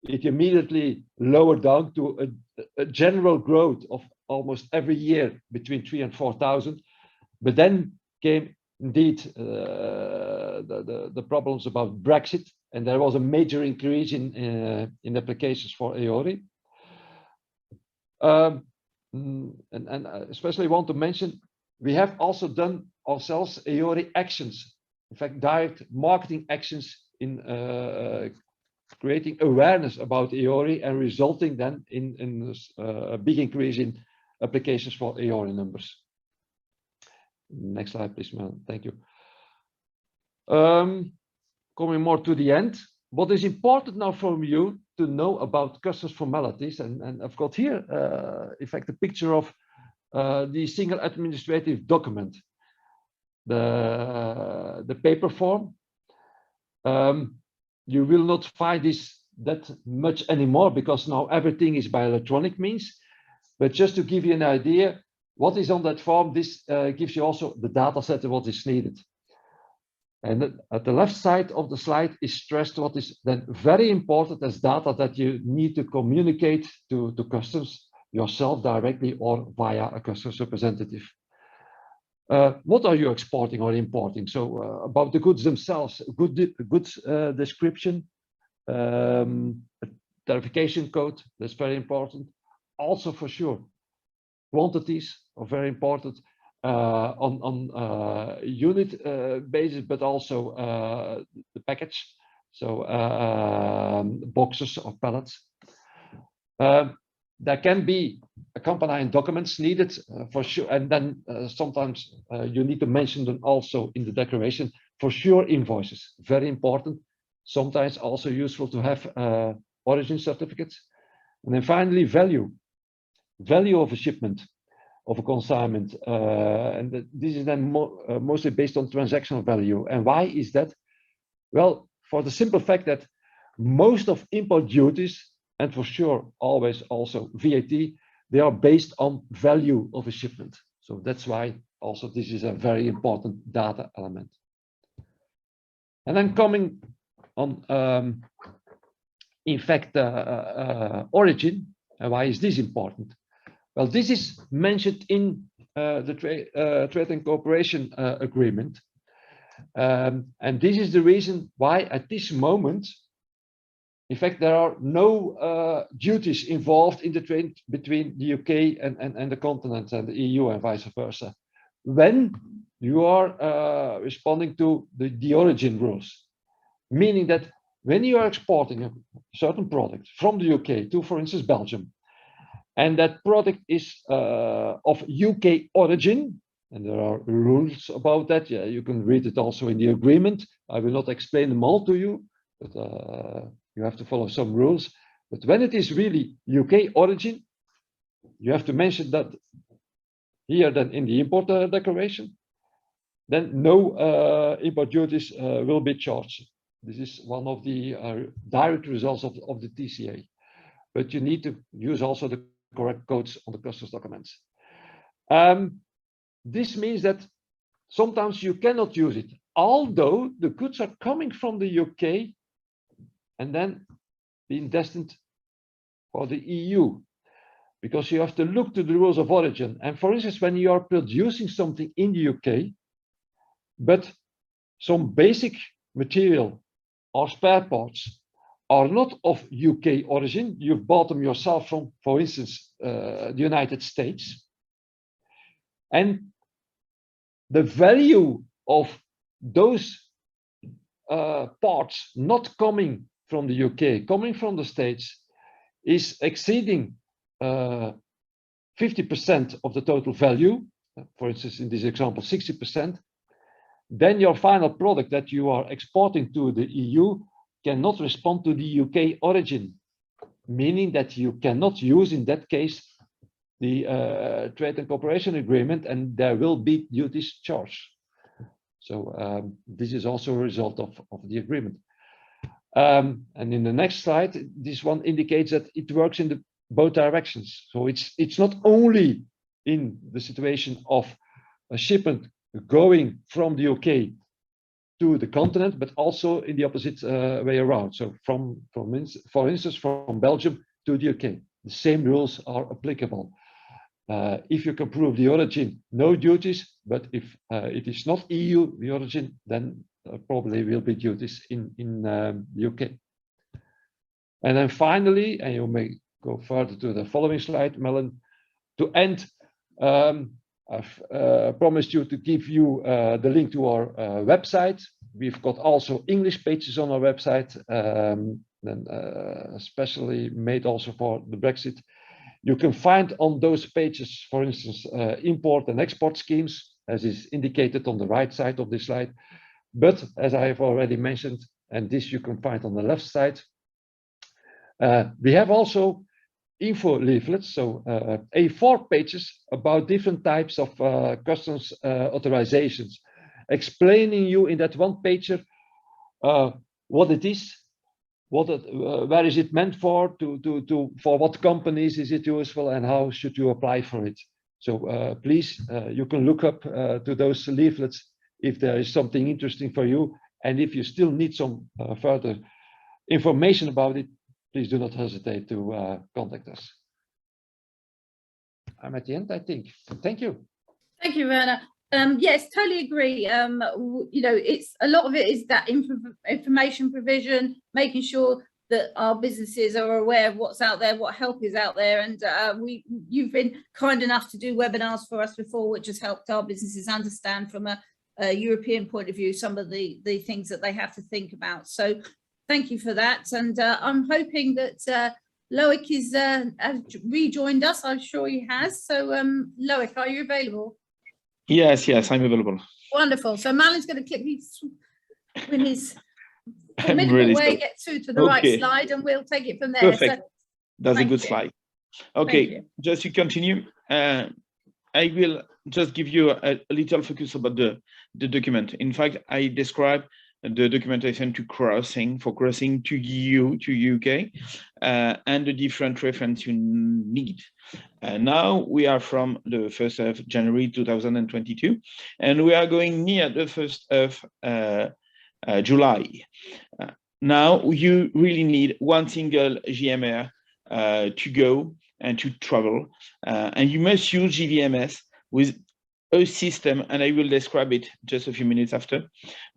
It immediately lowered down to a general growth of almost every year between 3,000 and 4,000. But then came indeed the problems about Brexit, and there was a major increase in applications for AORI. And especially want to mention, we have also done ourselves AORI actions, in fact, direct marketing actions in creating awareness about AORI and resulting then in a big increase in applications for AORI numbers. Next slide, please, Mel. Thank you. Coming more to the end, what is important now for you to know about customs formalities, and I've got here, in fact, a picture of the single administrative document, the paper form. You will not find this that much anymore because now everything is by electronic means. But just to give you an idea, what is on that form, this gives you also the data set of what is needed. And at the left side of the slide is stressed what is then very important as data that you need to communicate to customs yourself directly or via a customs representative. What are you exporting or importing? So about the goods themselves, goods description, tarification code, that's very important. Also for sure, quantities are very important on unit basis, but also the package, so boxes or pallets. There can be accompanying documents needed for sure, and then sometimes you need to mention them also in the declaration. For sure, invoices, very important. Sometimes also useful to have origin certificates. And then finally, value of a shipment, of a consignment, and this is then mostly based on transactional value. And why is that? Well, for the simple fact that most of import duties, and for sure always also VAT, they are based on value of a shipment. So that's why also this is a very important data element. And then coming on, in fact, origin, and why is this important? Well, this is mentioned in the Trade and Cooperation Agreement. And this is the reason why at this moment, in fact, there are no duties involved in the trade between the UK and the continent and the EU and vice versa. When you are responding to the origin rules, meaning that when you are exporting a certain product from the UK to, for instance, Belgium, and that product is of UK origin, and there are rules about that. Yeah, you can read it also in the agreement. I will not explain them all to you, but you have to follow some rules. But when it is really UK origin, you have to mention that here then in the import declaration. Then no import duties will be charged. This is one of the direct results of the TCA. But you need to use also the correct codes on the customs documents. This means that sometimes you cannot use it, although the goods are coming from the UK and then being destined for the EU, because you have to look to the rules of origin. And for instance, when you are producing something in the UK, but some basic material or spare parts are not of UK origin, you've bought them yourself from, for instance, the United States, and the value of those parts not coming from the UK, coming from the States, is exceeding 50% of the total value, for instance, in this example, 60%, then your final product that you are exporting to the EU cannot respond to the UK origin, meaning that you cannot use, in that case, the Trade and Cooperation Agreement, and there will be duties charged. So this is also a result of the agreement. And in the next slide, this one indicates that it works in both directions. So it's not only in the situation of a shipment going from the UK to the continent, but also in the opposite way around. So for instance, from Belgium to the UK, the same rules are applicable. If you can prove the origin, no duties, but if it is not EU, the origin, then probably will be duties in the UK. And then finally, and you may go further to the following slide, Melon, to end, I've promised you to give you the link to our website. We've got also English pages on our website, especially made also for the Brexit. You can find on those pages, for instance, import and export schemes, as is indicated on the right side of this slide. But as I have already mentioned, and this you can find on the left side, we have also info leaflets, so A4 pages about different types of customs authorizations, explaining you in that one pager what it is, where is it meant for, for what companies is it useful, and how should you apply for it. So please, you can look up to those leaflets if there is something interesting for you, and if you still need some further information about it, please do not hesitate to contact us. I'm at the end, I think. Thank you. Thank you, Verna. Yes, totally agree. You know, it's a lot of it is that information provision, making sure that our businesses are aware of what's out there, what help is out there. And you've been kind enough to do webinars for us before, which has helped our businesses understand from a European point of view some of the things that they have to think about. So thank you for that. And I'm hoping that Loic has rejoined us. I'm sure he has. So Loic, are you available? Yes, I'm available. Wonderful. So Malin's going to click with his I'm really way, sorry. get through to the right slide, and we'll take it from there. Perfect. So, that's a good slide. Okay, just to continue, I will just give you a little focus about the document. In fact, I describe the documentation for crossing to EU, to UK, and the different reference you need. Now we are from the 1st of January 2022, and we are going near the 1st of July. Now you really need one single GMR to go and to travel, and you must use GVMS with a system, and I will describe it just a few minutes after.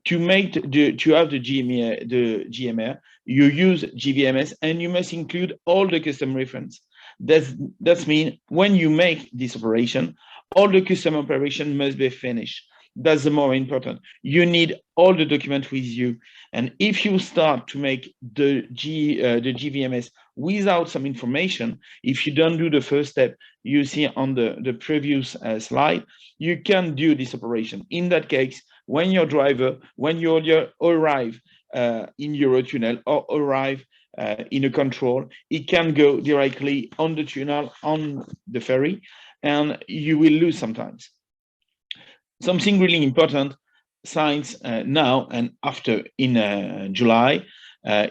To have the GMR, you use GVMS, and you must include all the custom reference. That's mean when you make this operation, all the custom operation must be finished. That's the more important. You need all the documents with you, and if you start to make the GVMS without some information, if you don't do the first step you see on the previous slide, you can do this operation. In that case, when your driver, when you arrive in Eurotunnel or arrive in a control, it can go directly on the tunnel, on the ferry, and you will lose sometimes. Something really important, since now and after in July,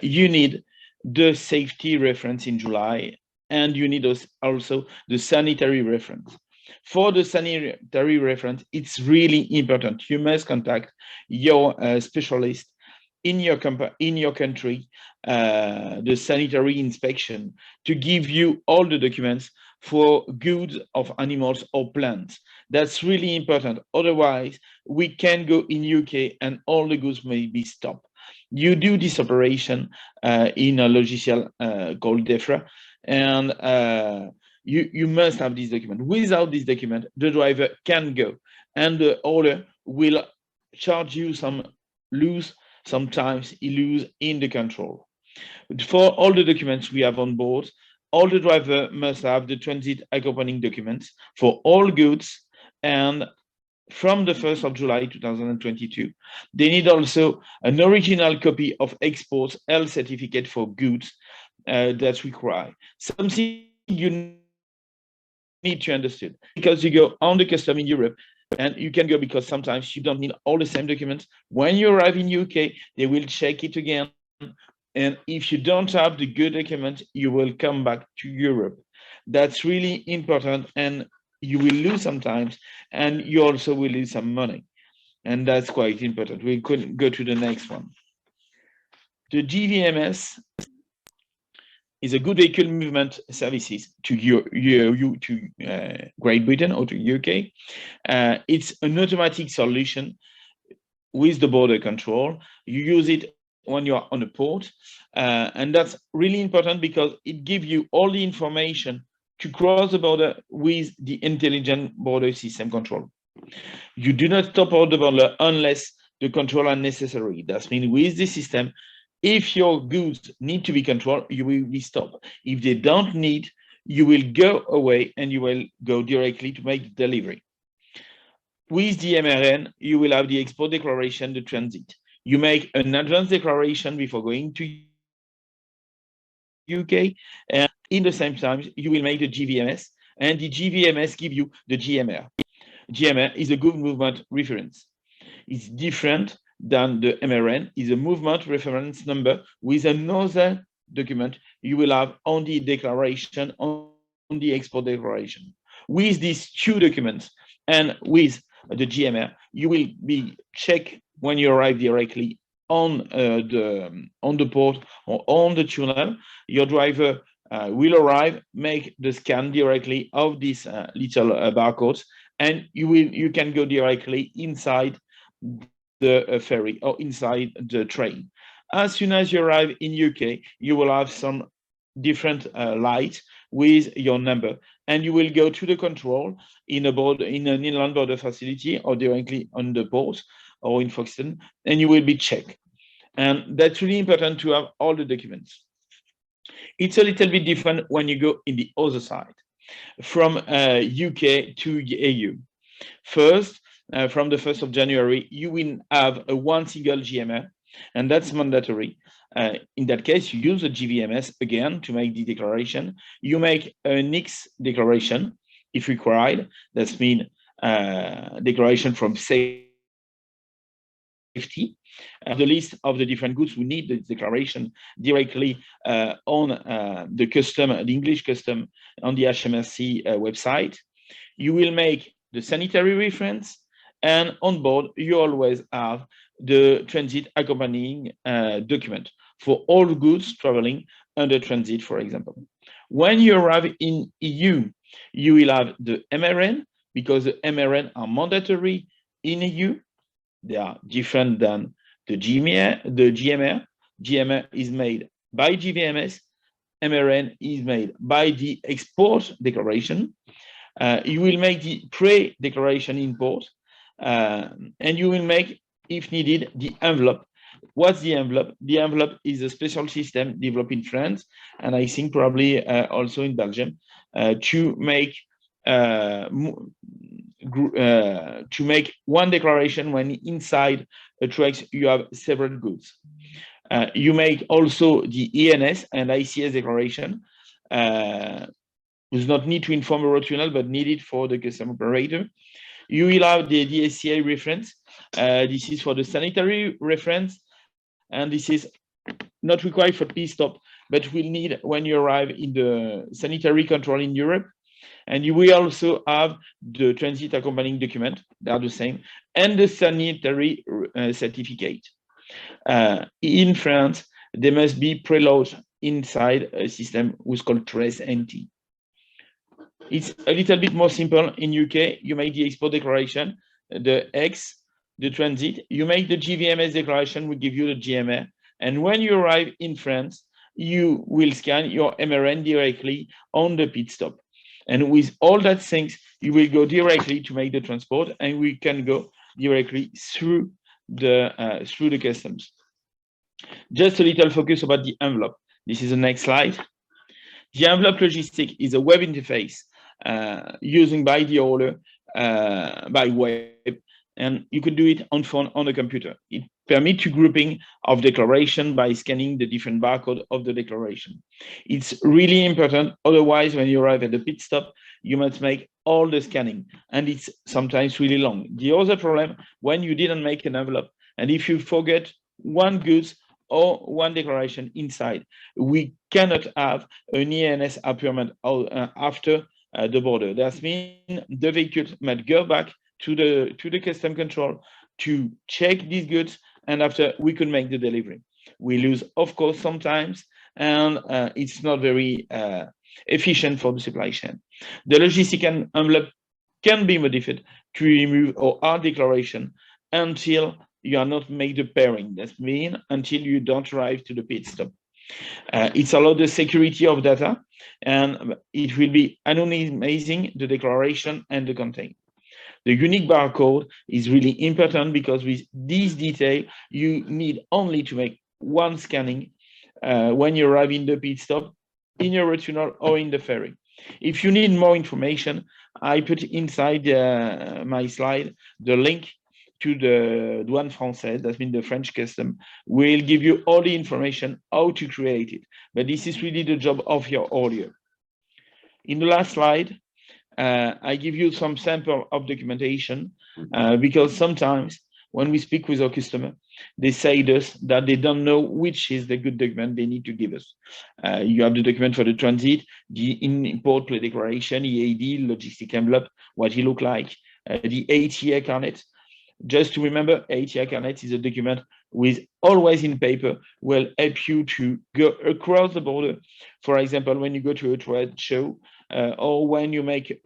you need the safety reference in July, and you need also the sanitary reference. For the sanitary reference, it's really important. You must contact your specialist in your country, the sanitary inspection, to give you all the documents for goods of animals or plants. That's really important. Otherwise, we can go in UK and all the goods may be stopped. You do this operation in a logiciel called DEFRA, and you must have this document. Without this document, the driver can go, and the owner will charge you sometimes he lose in the control. For all the documents we have on board, all the driver must have the transit accompanying documents for all goods, and from the 1st of July 2022, they need also an original copy of export L certificate for goods that's required. Something you need to understand, because you go on the custom in Europe, and you can go because sometimes you don't need all the same documents. When you arrive in UK, they will check it again. And if you don't have the good document, you will come back to Europe. That's really important, and you will lose sometimes, and you also will lose some money. And that's quite important. We could go to the next one. The GVMS is a good vehicle movement services to Great Britain or to UK. It's an automatic solution with the border control. You use it when you are on a port, and that's really important because it gives you all the information to cross the border with the intelligent border system control. You do not stop all the border unless the control are necessary. That means with the system, if your goods need to be controlled, you will be stopped. If they don't need, you will go away and you will go directly to make delivery. With the MRN, you will have the export declaration, the transit. You make an advance declaration before going to UK, and in the same time, you will make the GVMS, and the GVMS give you the GMR. GMR is a good movement reference. It's different than the MRN, is a movement reference number with another document you will have on the declaration, on the export declaration. With these two documents and with the GMR, you will be checked when you arrive directly on the port or on the tunnel. Your driver will arrive, make the scan directly of these little barcodes, and you can go directly inside the ferry or inside the train. As soon as you arrive in UK, you will have some different light with your number, and you will go to the control in an inland border facility or directly on the port or in Folkestone, and you will be checked. And that's really important to have all the documents. It's a little bit different when you go in the other side, from UK to EU. First, from the 1st of January, you will have a one single GMR, and that's mandatory. In that case, you use a GVMS again to make the declaration. You make a NICS declaration if required. That means declaration from safety. The list of the different goods we need the declaration directly on the custom, the English custom on the HMRC website. You will make the sanitary reference, and on board you always have the transit accompanying document for all goods traveling under transit, for example. When you arrive in EU, you will have the MRN, because the MRN are mandatory in EU. They are different than the GMR. The GMR is made by GVMS. MRN is made by the export declaration. You will make the pre-declaration import, and you will make, if needed, the envelope. What's the envelope? The envelope is a special system developed in France, and I think probably also in Belgium, to make one declaration when inside a truck you have several goods. You make also the ENS and ICS declaration. Does not need to inform Eurotunnel, but needed for the custom operator. You will have the DSCA reference. This is for the sanitary reference, and this is not required for pit stop, but will need when you arrive in the sanitary control in Europe. And you will also have the transit accompanying document, they are the same, and the sanitary certificate. In France, they must be preloaded inside a system which is called Trace NT. It's a little bit more simple in UK. You make the export declaration, the X, the transit. You make the GVMS declaration, we give you the GMR. And when you arrive in France, you will scan your MRN directly on the pit stop. And with all that things, you will go directly to make the transport, and we can go directly through the customs. Just a little focus about the envelope. This is the next slide. The envelope logistic is a web interface using by the order by web, and you could do it on phone, on a computer. It permits to grouping of declaration by scanning the different barcode of the declaration. It's really important. Otherwise, when you arrive at the pit stop, you must make all the scanning, and it's sometimes really long. The other problem, when you didn't make an envelope, and if you forget one goods or one declaration inside, we cannot have an ENS appointment after the border. That means the vehicle must go back to the custom control to check these goods, and after we could make the delivery. We lose, of course, sometimes, and it's not very efficient for the supply chain. The logistic envelope can be modified to remove our declaration until you are not made the pairing. That means until you don't arrive to the pit stop. It's allowed the security of data, and it will be anonymizing the declaration and the content. The unique barcode is really important, because with this detail, you need only to make one scanning when you arrive in the pit stop, in your Eurotunnel or in the ferry. If you need more information, I put inside my slide the link to the Douane Française, that means the French custom, will give you all the information how to create it. But this is really the job of your audio. In the last slide, I give you some sample of documentation, because sometimes when we speak with our customer, they say to us that they don't know which is the good document they need to give us. You have the document for the transit, the import declaration, EAD, logistic envelope, what it look like, the ATA carnet. Just to remember, ATA carnet is a document with always in paper, will help you to go across the border. For example, when you go to a trade show, or when you make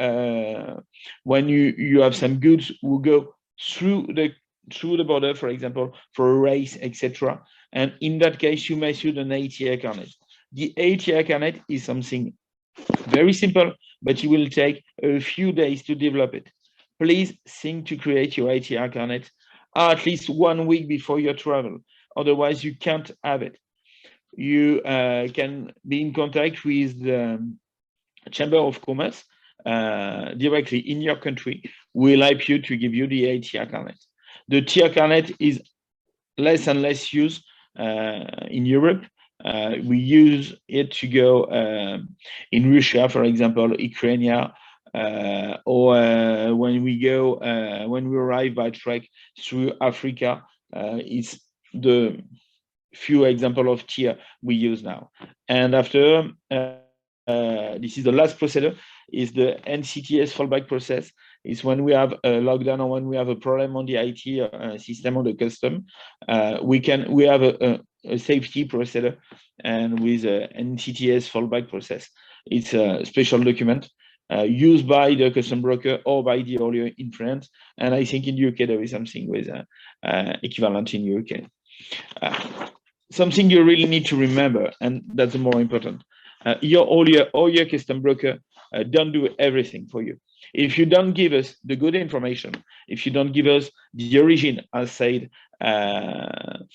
when you have some goods who go through the border, for example, for a race, etc. And in that case, you may use an ATR carnet. The ATR carnet is something very simple, but it will take a few days to develop it. Please think to create your ATR carnet at least 1 week before your travel. Otherwise, you can't have it. You can be in contact with the Chamber of Commerce directly in your country. We'll help you to give you the ATR carnet. The TR carnet is less and less used in Europe. We use it to go in Russia, for example, Ukraine, or when we arrive by truck through Africa. It's the few example of tier we use now. And after, this is the last procedure, is the Ncts fallback process. Is when we have a lockdown or when we have a problem on the IT system or the custom, we have a safety procedure, and with a Ncts fallback process. It's a special document used by the custom broker or by the haulier in France, and I think in UK there is something with equivalent in UK. Something you really need to remember, and that's the more important. Your haulier or your custom broker don't do everything for you. If you don't give us the good information, if you don't give us the origin, as said the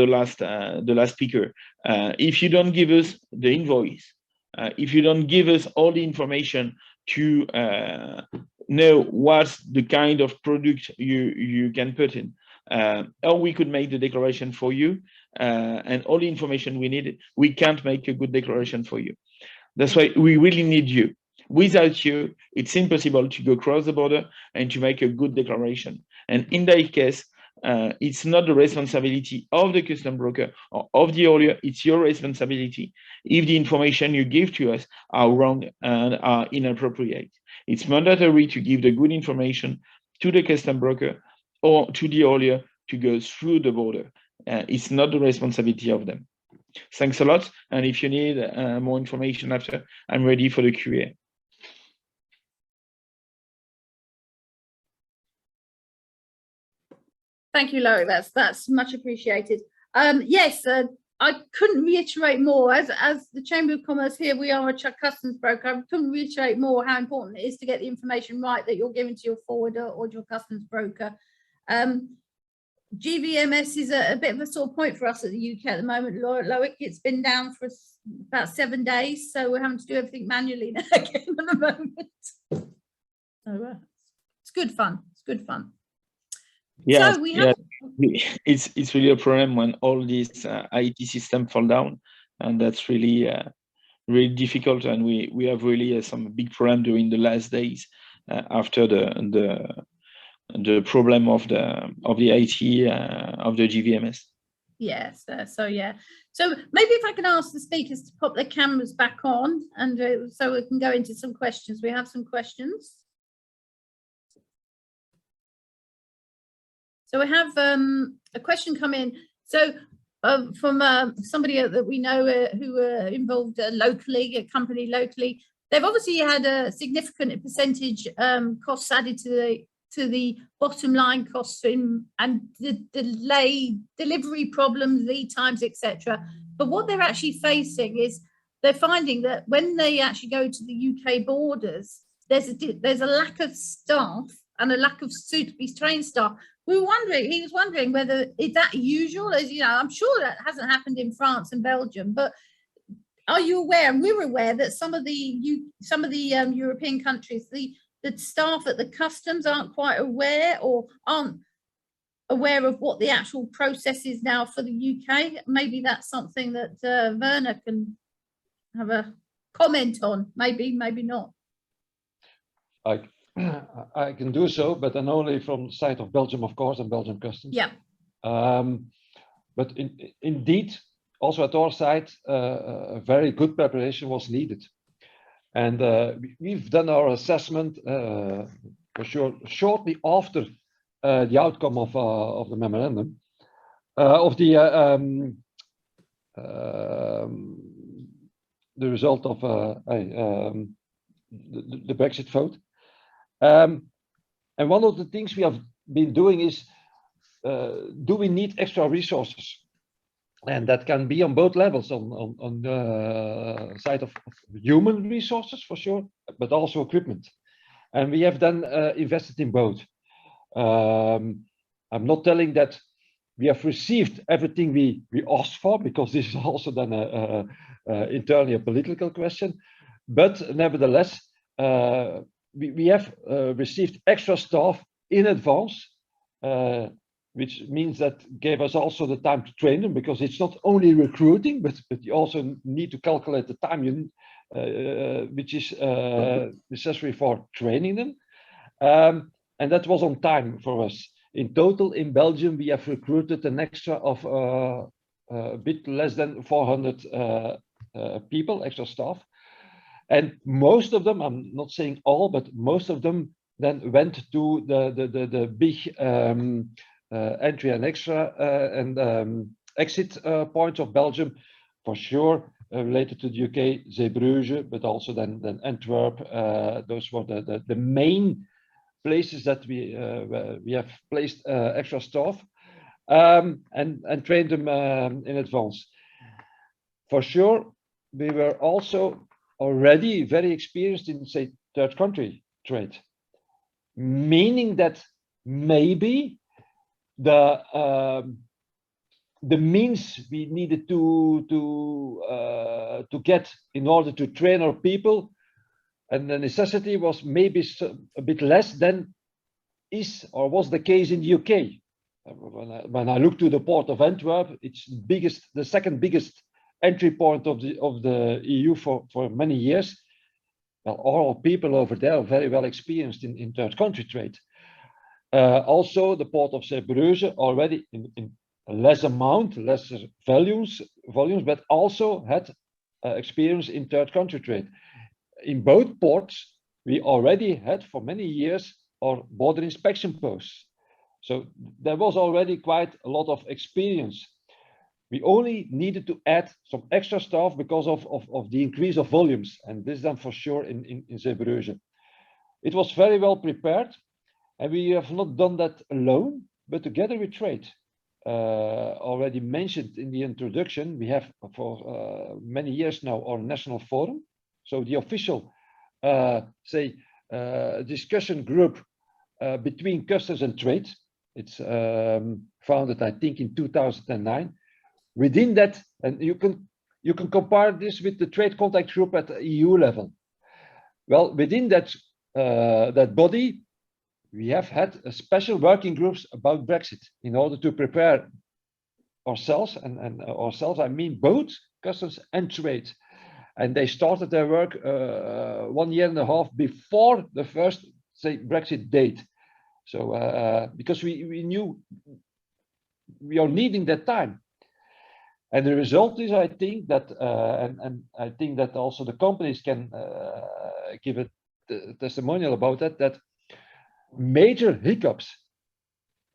last speaker, if you don't give us the invoice, if you don't give us all the information to know what's the kind of product you can put in, or we could make the declaration for you, and all the information we need, we can't make a good declaration for you. That's why we really need you. Without you, it's impossible to go across the border and to make a good declaration. And in that case, it's not the responsibility of the custom broker or of the haulier, it's your responsibility if the information you give to us are wrong and are inappropriate. It's mandatory to give the good information to the custom broker or to the haulier to go through the border. It's not the responsibility of them. Thanks a lot. And if you need more information after, I'm ready for the Q&A. Thank you, Loic. That's much appreciated. Yes, I couldn't reiterate more. As the Chamber of Commerce here, we are a customs broker. I couldn't reiterate more how important it is to get the information right that you're giving to your forwarder or your customs broker. GVMS is a bit of a sore point for us at the UK at the moment. Loic, it's been down for about 7 days, so we're having to do everything manually now again at the moment. So it's good fun. It's good fun. Yeah, so we have... it's really a problem when all these IT systems fall down, and that's really really difficult. And we have really some big problem during the last days after the problem of the IT of the GVMS. Yes, so maybe if I can ask the speakers to pop their cameras back on, and so we can go into some questions. We have some questions. So we have a question come in. So from somebody that we know who are involved locally, a company locally, they've obviously had a significant percentage costs added to the bottom line costs and the delivery problems, lead times, etc. But what they're actually facing is they're finding that when they actually go to the UK borders, there's a lack of staff and a lack of suitably trained staff. He was wondering whether is that usual? As you know, I'm sure that hasn't happened in France and Belgium, but are you aware? And we're aware that some of the European countries, the staff at the customs aren't quite aware or aren't aware of what the actual process is now for the UK. Maybe that's something that Verna can have a comment on. Maybe not. I can do so, but then only from the side of Belgium, of course, and Belgium Customs. Yeah. But indeed, also at our side, a very good preparation was needed. And we've done our assessment for sure shortly after the outcome of the memorandum, of the result of the Brexit vote. And one of the things we have been doing is, do we need extra resources? And that can be on both levels, on the side of human resources for sure, but also equipment. And we have then invested in both. I'm not telling that we have received everything we asked for, because this is also then internally a political question. But nevertheless, we have received extra staff in advance, which means that gave us also the time to train them, because it's not only recruiting, but you also need to calculate the time which is necessary for training them. And that was on time for us. In total, in Belgium, we have recruited an extra of a bit less than 400 people, extra staff. And most of them, I'm not saying all, but most of them then went to the big entry and exit points of Belgium, for sure, related to the UK, Zeebrugge, but also then Antwerp. Those were the main places that we have placed extra staff and trained them in advance. For sure, we were also already very experienced in, say, third country trade, meaning that maybe the means we needed to get in order to train our people, and the necessity was maybe a bit less than is or was the case in the UK. When I look to the port of Antwerp, it's the second biggest entry point of the EU for many years. Well, all people over there are very well experienced in third country trade. Also, the port of Zeebrugge already in less amount, lesser volumes, but also had experience in third country trade. In both ports, we already had for many years our border inspection posts. So there was already quite a lot of experience. We only needed to add some extra staff because of the increase of volumes, and this then for sure in Zeebrugge. It was very well prepared, and we have not done that alone, but together with trade. Already mentioned in the introduction, we have for many years now our national forum. So the official, discussion group between customs and trade. It's founded, I think, in 2009. Within that, and you can compare this with the trade contact group at the EU level. Well, within that that body, we have had special working groups about Brexit in order to prepare ourselves, and ourselves, I mean both customs and trade. And they started their work 1.5 years before the first, say, Brexit date. So because we knew we are needing that time. And the result is, I think that, and I think that also the companies can give a testimonial about that major hiccups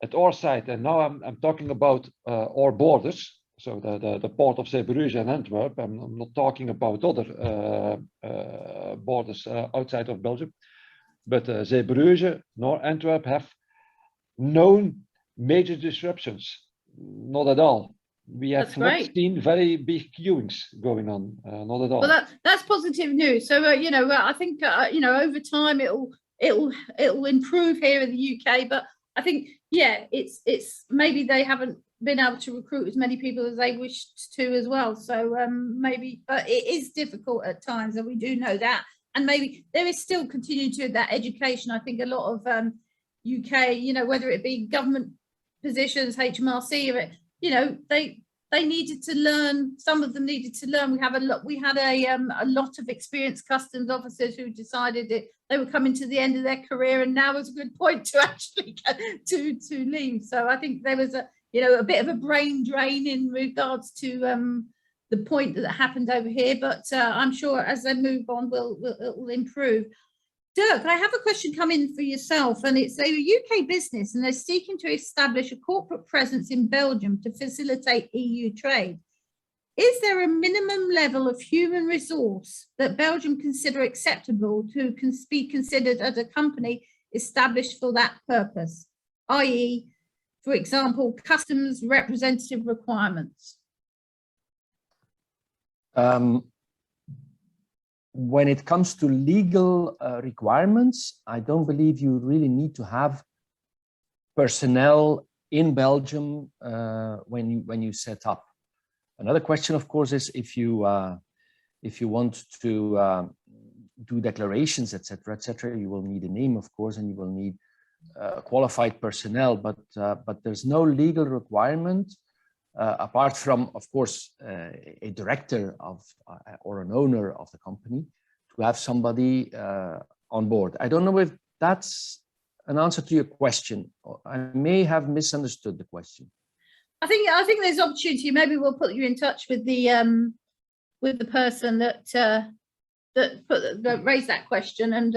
at our side, and now I'm talking about our borders, so the port of Zeebrugge and Antwerp. I'm not talking about other borders outside of Belgium, but Zeebrugge nor Antwerp have known major disruptions, not at all. We have not seen very big queuings going on, not at all. Well, that's positive news. So I think over time it'll improve here in the UK. But I think it's maybe they haven't been able to recruit as many people as they wished to as well. So maybe, but it is difficult at times, and we do know that. And maybe there is still continuing to that education. I think a lot of UK, whether it be government positions, HMRC, they needed to learn. Some of them needed to learn. We had a lot of experienced customs officers who decided that they were coming to the end of their career, and now was a good point to actually to leave. So I think there was a bit of a brain drain in regards to the point that happened over here. But I'm sure as they move on, it will improve. Dirk, I have a question coming for yourself, and it's a UK business, and they're seeking to establish a corporate presence in Belgium to facilitate EU trade. Is there a minimum level of human resource that Belgium consider acceptable to be considered as a company established for that purpose, i.e., for example, customs representative requirements? When it comes to legal requirements, I don't believe you really need to have personnel in Belgium when you set up. Another question, of course, is if you want to do declarations, etc., you will need a name, of course, and you will need qualified personnel. But there's no legal requirement apart from, of course, a director of or an owner of the company to have somebody on board. I don't know if that's an answer to your question. I may have misunderstood the question. I think there's opportunity. Maybe we'll put you in touch with the person that raised that question, and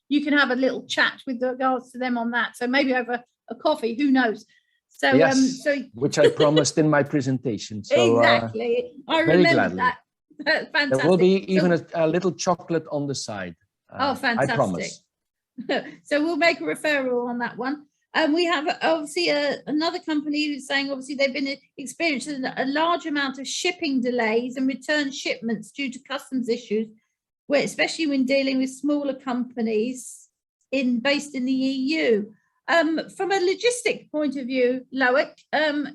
you can have a little chat with regards to them on that. So maybe over a coffee, who knows? So yes, which I promised in my presentation. So, exactly, I remember that. Fantastic. There will be even a little chocolate on the side. Oh, fantastic! I promise. So we'll make a referral on that one. And we have obviously another company who's saying obviously they've been experiencing a large amount of shipping delays and return shipments due to customs issues, where especially when dealing with smaller companies based in the EU. From a logistic point of view, Loic,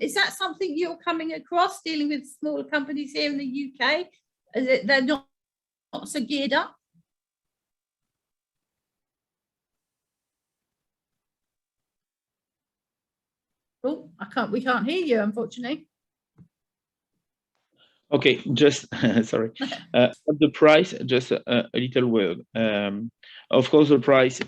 is that something you're coming across dealing with smaller companies here in the UK? They're not so geared up? Oh, we can't hear you, unfortunately. Okay, just sorry. The price, just a little word. Of course, the price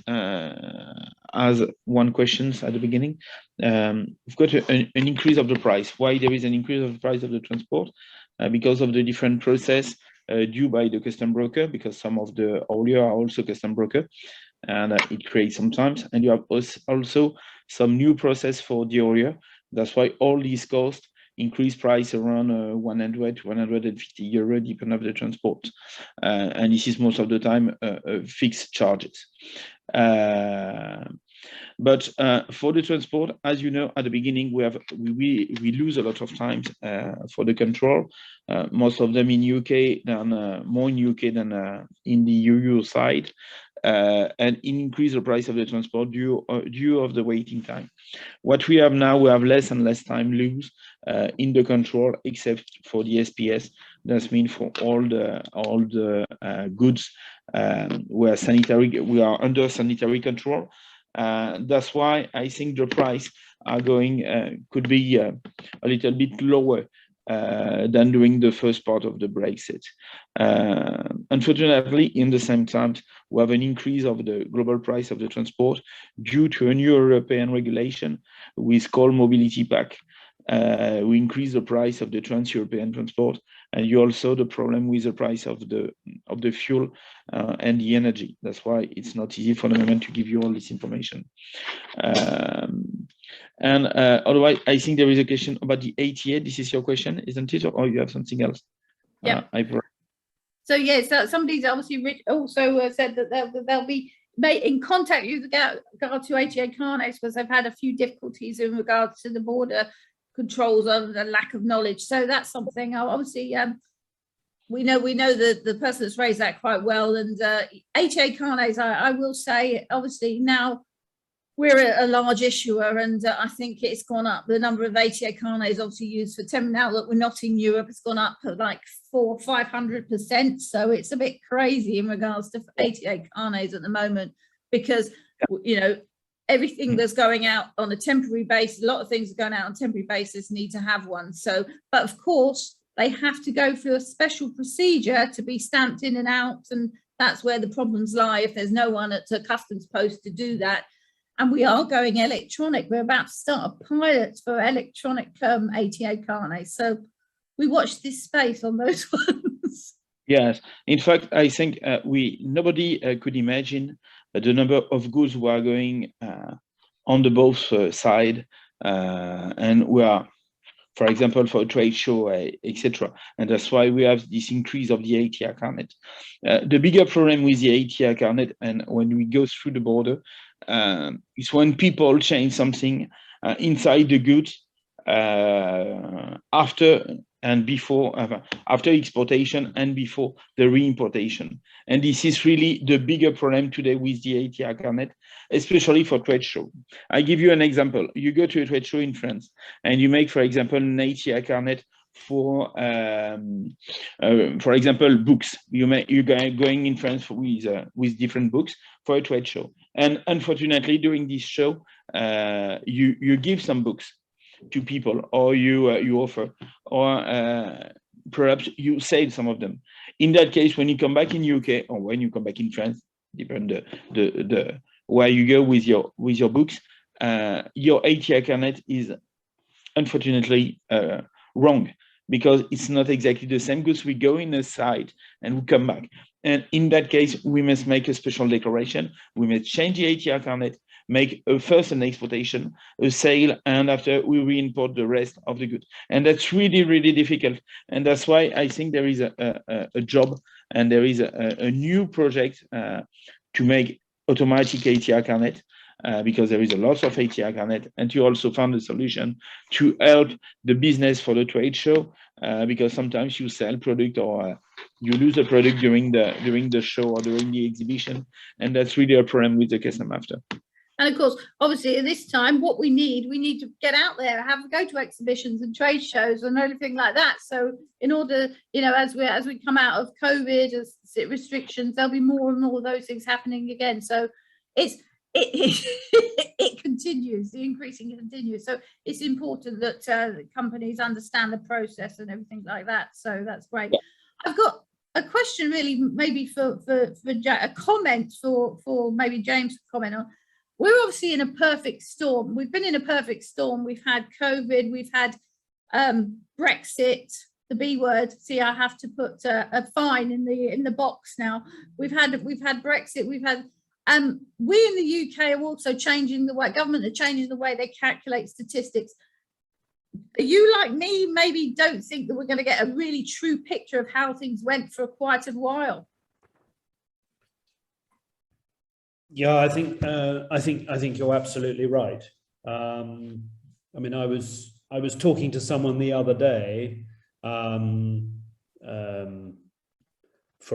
has one question at the beginning. We've got an increase of the price. Why there is an increase of the price of the transport? Because of the different process due by the custom broker, because some of the hauliers are also custom broker, and it creates sometimes. And you have also some new process for the haulier. That's why all these costs increase price around 100 to 150 euro, depending on the transport. And this is most of the time fixed charges. But for the transport, as you know, at the beginning, we lose a lot of time for the control. Most of them in UK, more in UK than in the EU side. And increase the price of the transport due of the waiting time. What we have now, we have less and less time lose in the control, except for the SPS. That means for all the goods we are under sanitary control. That's why I think the price are going could be a little bit lower than during the first part of the Brexit. Unfortunately, in the same time, we have an increase of the global price of the transport due to a new European regulation with called mobility pack. We increase the price of the trans-European transport, and you also the problem with the price of the fuel and the energy. That's why it's not easy for the moment to give you all this information. Otherwise, I think there is a question about the ATA. This is your question, isn't it? Or you have something else? Yeah. So yes, somebody's obviously also said that they'll be in contact with regard to ATA Carnex, because they've had a few difficulties in regards to the border controls and the lack of knowledge. So that's something obviously we know the person that's raised that quite well. And ATA Carnex, I will say, obviously now we're a large issuer, and I think it's gone up. The number of ATA Carnex obviously used for temp, now that we're not in Europe, it's gone up like 400-500%. So it's a bit crazy in regards to ATA Carnex at the moment, because you know, everything that's going out on a temporary basis, a lot of things are going out on a temporary basis, need to have one. So, but of course, they have to go through a special procedure to be stamped in and out, and that's where the problems lie if there's no one at a customs post to do that. And we are going electronic. We're about to start a pilot for electronic ATA Carnex. So we watch this space on those ones. Yes, in fact, I think nobody could imagine the number of goods who are going on the both side, and we are, for example, for a trade show, etc. And that's why we have this increase of the ATA Carnet. The bigger problem with the ATA Carnet, and when we go through the border, is when people change something inside the goods after and before, after exportation and before the reimportation. And this is really the bigger problem today with the ATR carnet, especially for trade show. I give you an example. You go to a trade show in France and you make, for example, an ATR carnet for example, books. You're going in France with different books for a trade show. And unfortunately, during this show, you give some books to people, or you offer, or perhaps you sell some of them. In that case, when you come back in UK or when you come back in France, depend the where you go with your books, your ATR carnet is unfortunately wrong, because it's not exactly the same goods. We go in a site and we come back. And in that case, we must make a special declaration. We must change the ATR carnet, make first an exportation, a sale, and after we re-import the rest of the goods. And that's really, really difficult. And that's why I think there is a job, and there is a new project to make automatic ATR carnet, because there is a lot of ATR carnet, and you also found a solution to help the business for the trade show, because sometimes you sell product or you lose a product during the show or during the exhibition, and that's really a problem with the custom after. And of course, obviously, at this time, what we need to get out there, go to exhibitions and trade shows and everything like that. So, in order, as we come out of COVID, as restrictions, there'll be more and more of those things happening again. So, it continues. The increasing continues. So, it's important that companies understand the process and everything like that. So that's great. Yeah. I've got a question, really, maybe for a comment for maybe James to comment on. We're obviously in a perfect storm. We've been in a perfect storm. We've had COVID, we've had Brexit, the B word. See, I have to put a fine in the box now. We've had Brexit, we've had we in the UK are also changing the way, government are changing the way they calculate statistics. You, like me, maybe don't think that we're going to get a really true picture of how things went for quite a while. Yeah, I think you're absolutely right. I mean, I was talking to someone the other day, for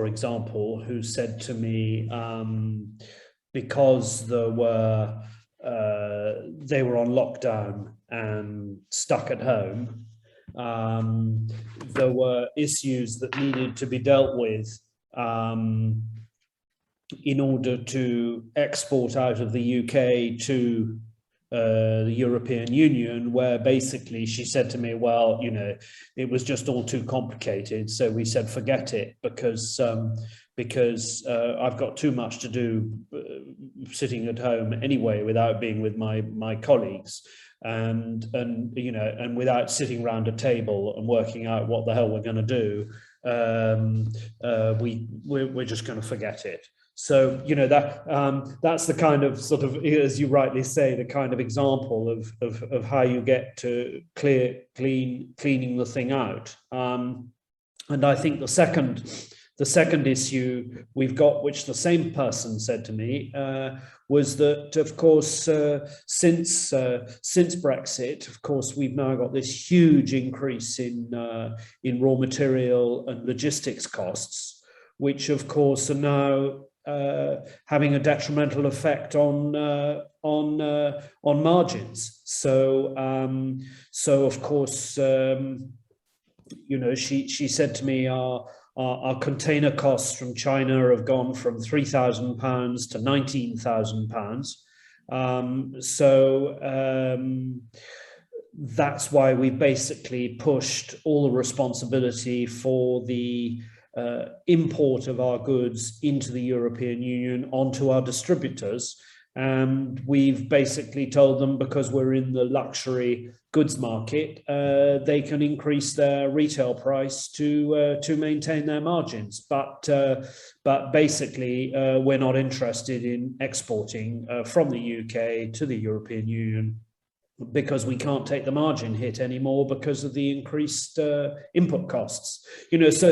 example, who said to me, because they were on lockdown and stuck at home, there were issues that needed to be dealt with in order to export out of the UK to the European Union, where basically she said to me, well, it was just all too complicated. So we said, forget it, because I've got too much to do sitting at home anyway, without being with my colleagues, and without sitting around a table and working out what the hell we're going to do. We're just going to forget it. So that's the kind of, sort of, as you rightly say, the kind of example of how you get to cleaning the thing out. And I think the second issue we've got, which the same person said to me, was that, of course, since Brexit, of course, we've now got this huge increase in raw material and logistics costs, which, of course, are now having a detrimental effect on margins. So of course, she said to me, our container costs from China have gone from £3,000 to £19,000. That's why we basically pushed all the responsibility for the import of our goods into the European Union onto our distributors. And we've basically told them, because we're in the luxury goods market, they can increase their retail price to maintain their margins. But basically, we're not interested in exporting from the UK to the European Union, because we can't take the margin hit anymore because of the increased input costs. So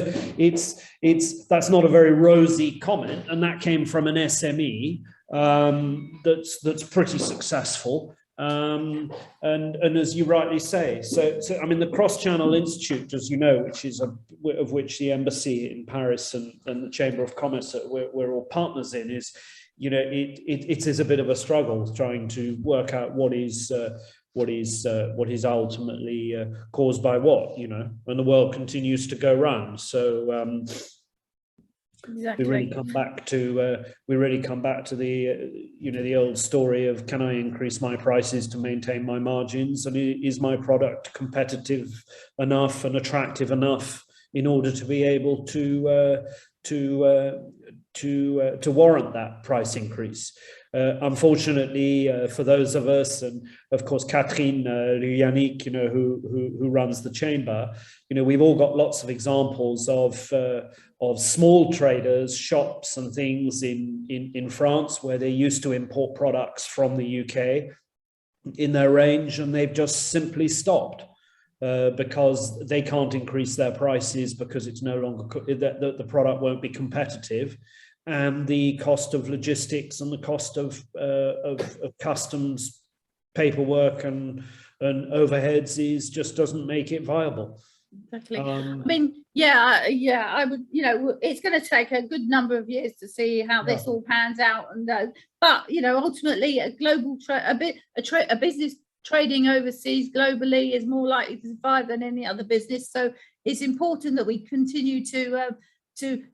that's not a very rosy comment, and that came from an SME that's pretty successful. And as you rightly say, so I mean, the Cross-Channel Institute, as you know, which is of which the Embassy in Paris and the Chamber of Commerce, we're all partners in, is, you know, it is a bit of a struggle trying to work out what is ultimately caused by what, you know, and the world continues to go round. So Exactly. we really come back to the you know, the old story of, can I increase my prices to maintain my margins, and is my product competitive enough and attractive enough in order to be able to warrant that price increase. Unfortunately, for those of us, and of course Catherine Yannick, you know, who runs the chamber, you know, we've all got lots of examples of small traders, shops and things in France, where they used to import products from the UK in their range, and they've just simply stopped because they can't increase their prices, because it's no longer, the product won't be competitive. And the cost of logistics and the cost of customs paperwork and overheads just doesn't make it viable. Exactly. I mean, yeah, I would, you know, it's going to take a good number of years to see how this all pans out, and but you know, ultimately, a global a business trading overseas globally is more likely to survive than any other business. So it's important that we continue to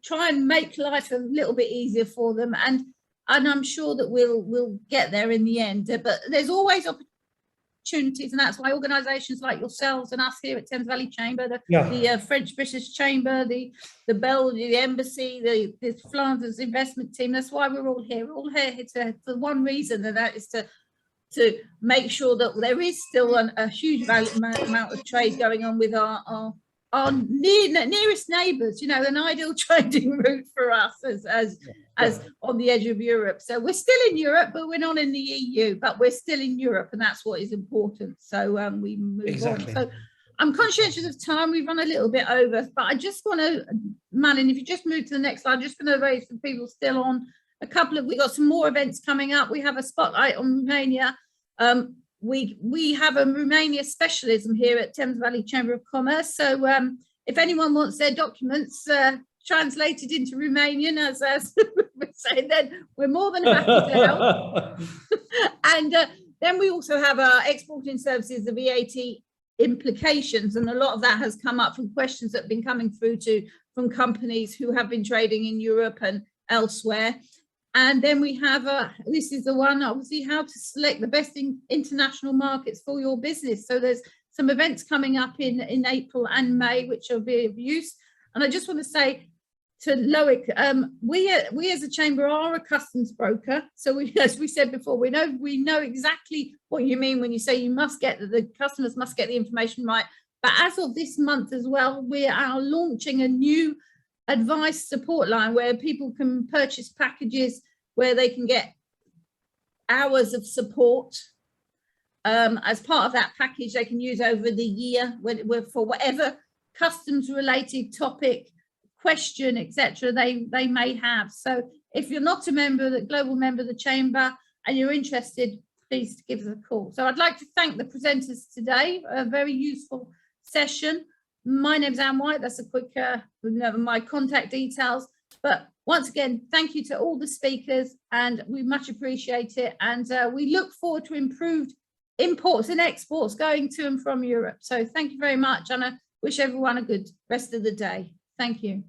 try and make life a little bit easier for them, and I'm sure that we'll get there in the end. But there's always opportunities, and that's why organisations like yourselves and us here at Thames Valley Chamber, the French-British Chamber, the Belgium Embassy, the Flanders Investment Team, that's why we're all here. We're all here for one reason, and that is to make sure that there is still a huge amount of trade going on with our nearest neighbours, you know, an ideal trading route for us as on the edge of Europe. So we're still in Europe, but we're not in the EU, but we're still in Europe, and that's what is important. So we move on. So I'm conscientious of time. We've run a little bit over, but I just want to, Malin, if you just move to the next slide, I'm just going to raise for people still on we've got some more events coming up. We have a spotlight on Romania. We have a Romania specialism here at Thames Valley Chamber of Commerce. So if anyone wants their documents translated into Romanian, as we say, then we're more than happy to help. And then we also have our exporting services, the VAT implications, and a lot of that has come up from questions that have been coming through from companies who have been trading in Europe and elsewhere. And then we have, this is the one, obviously, how to select the best international markets for your business. So there's some events coming up in April and May, which will be of use. And I just want to say to Loic, we as a chamber are a customs broker. So as we said before, we know exactly what you mean when you say the customers must get the information right. But as of this month as well, we are launching a new advice support line where people can purchase packages where they can get hours of support as part of that package. They can use over the year for whatever customs related topic, question, etc. they may have. So if you're not a global member of the chamber and you're interested, please give us a call. So I'd like to thank the presenters today, a very useful session. My name's Anne White. That's a quick, my contact details. But once again, thank you to all the speakers, and we much appreciate it. And we look forward to improved imports and exports going to and from Europe. So thank you very much, and I wish everyone a good rest of the day. Thank you.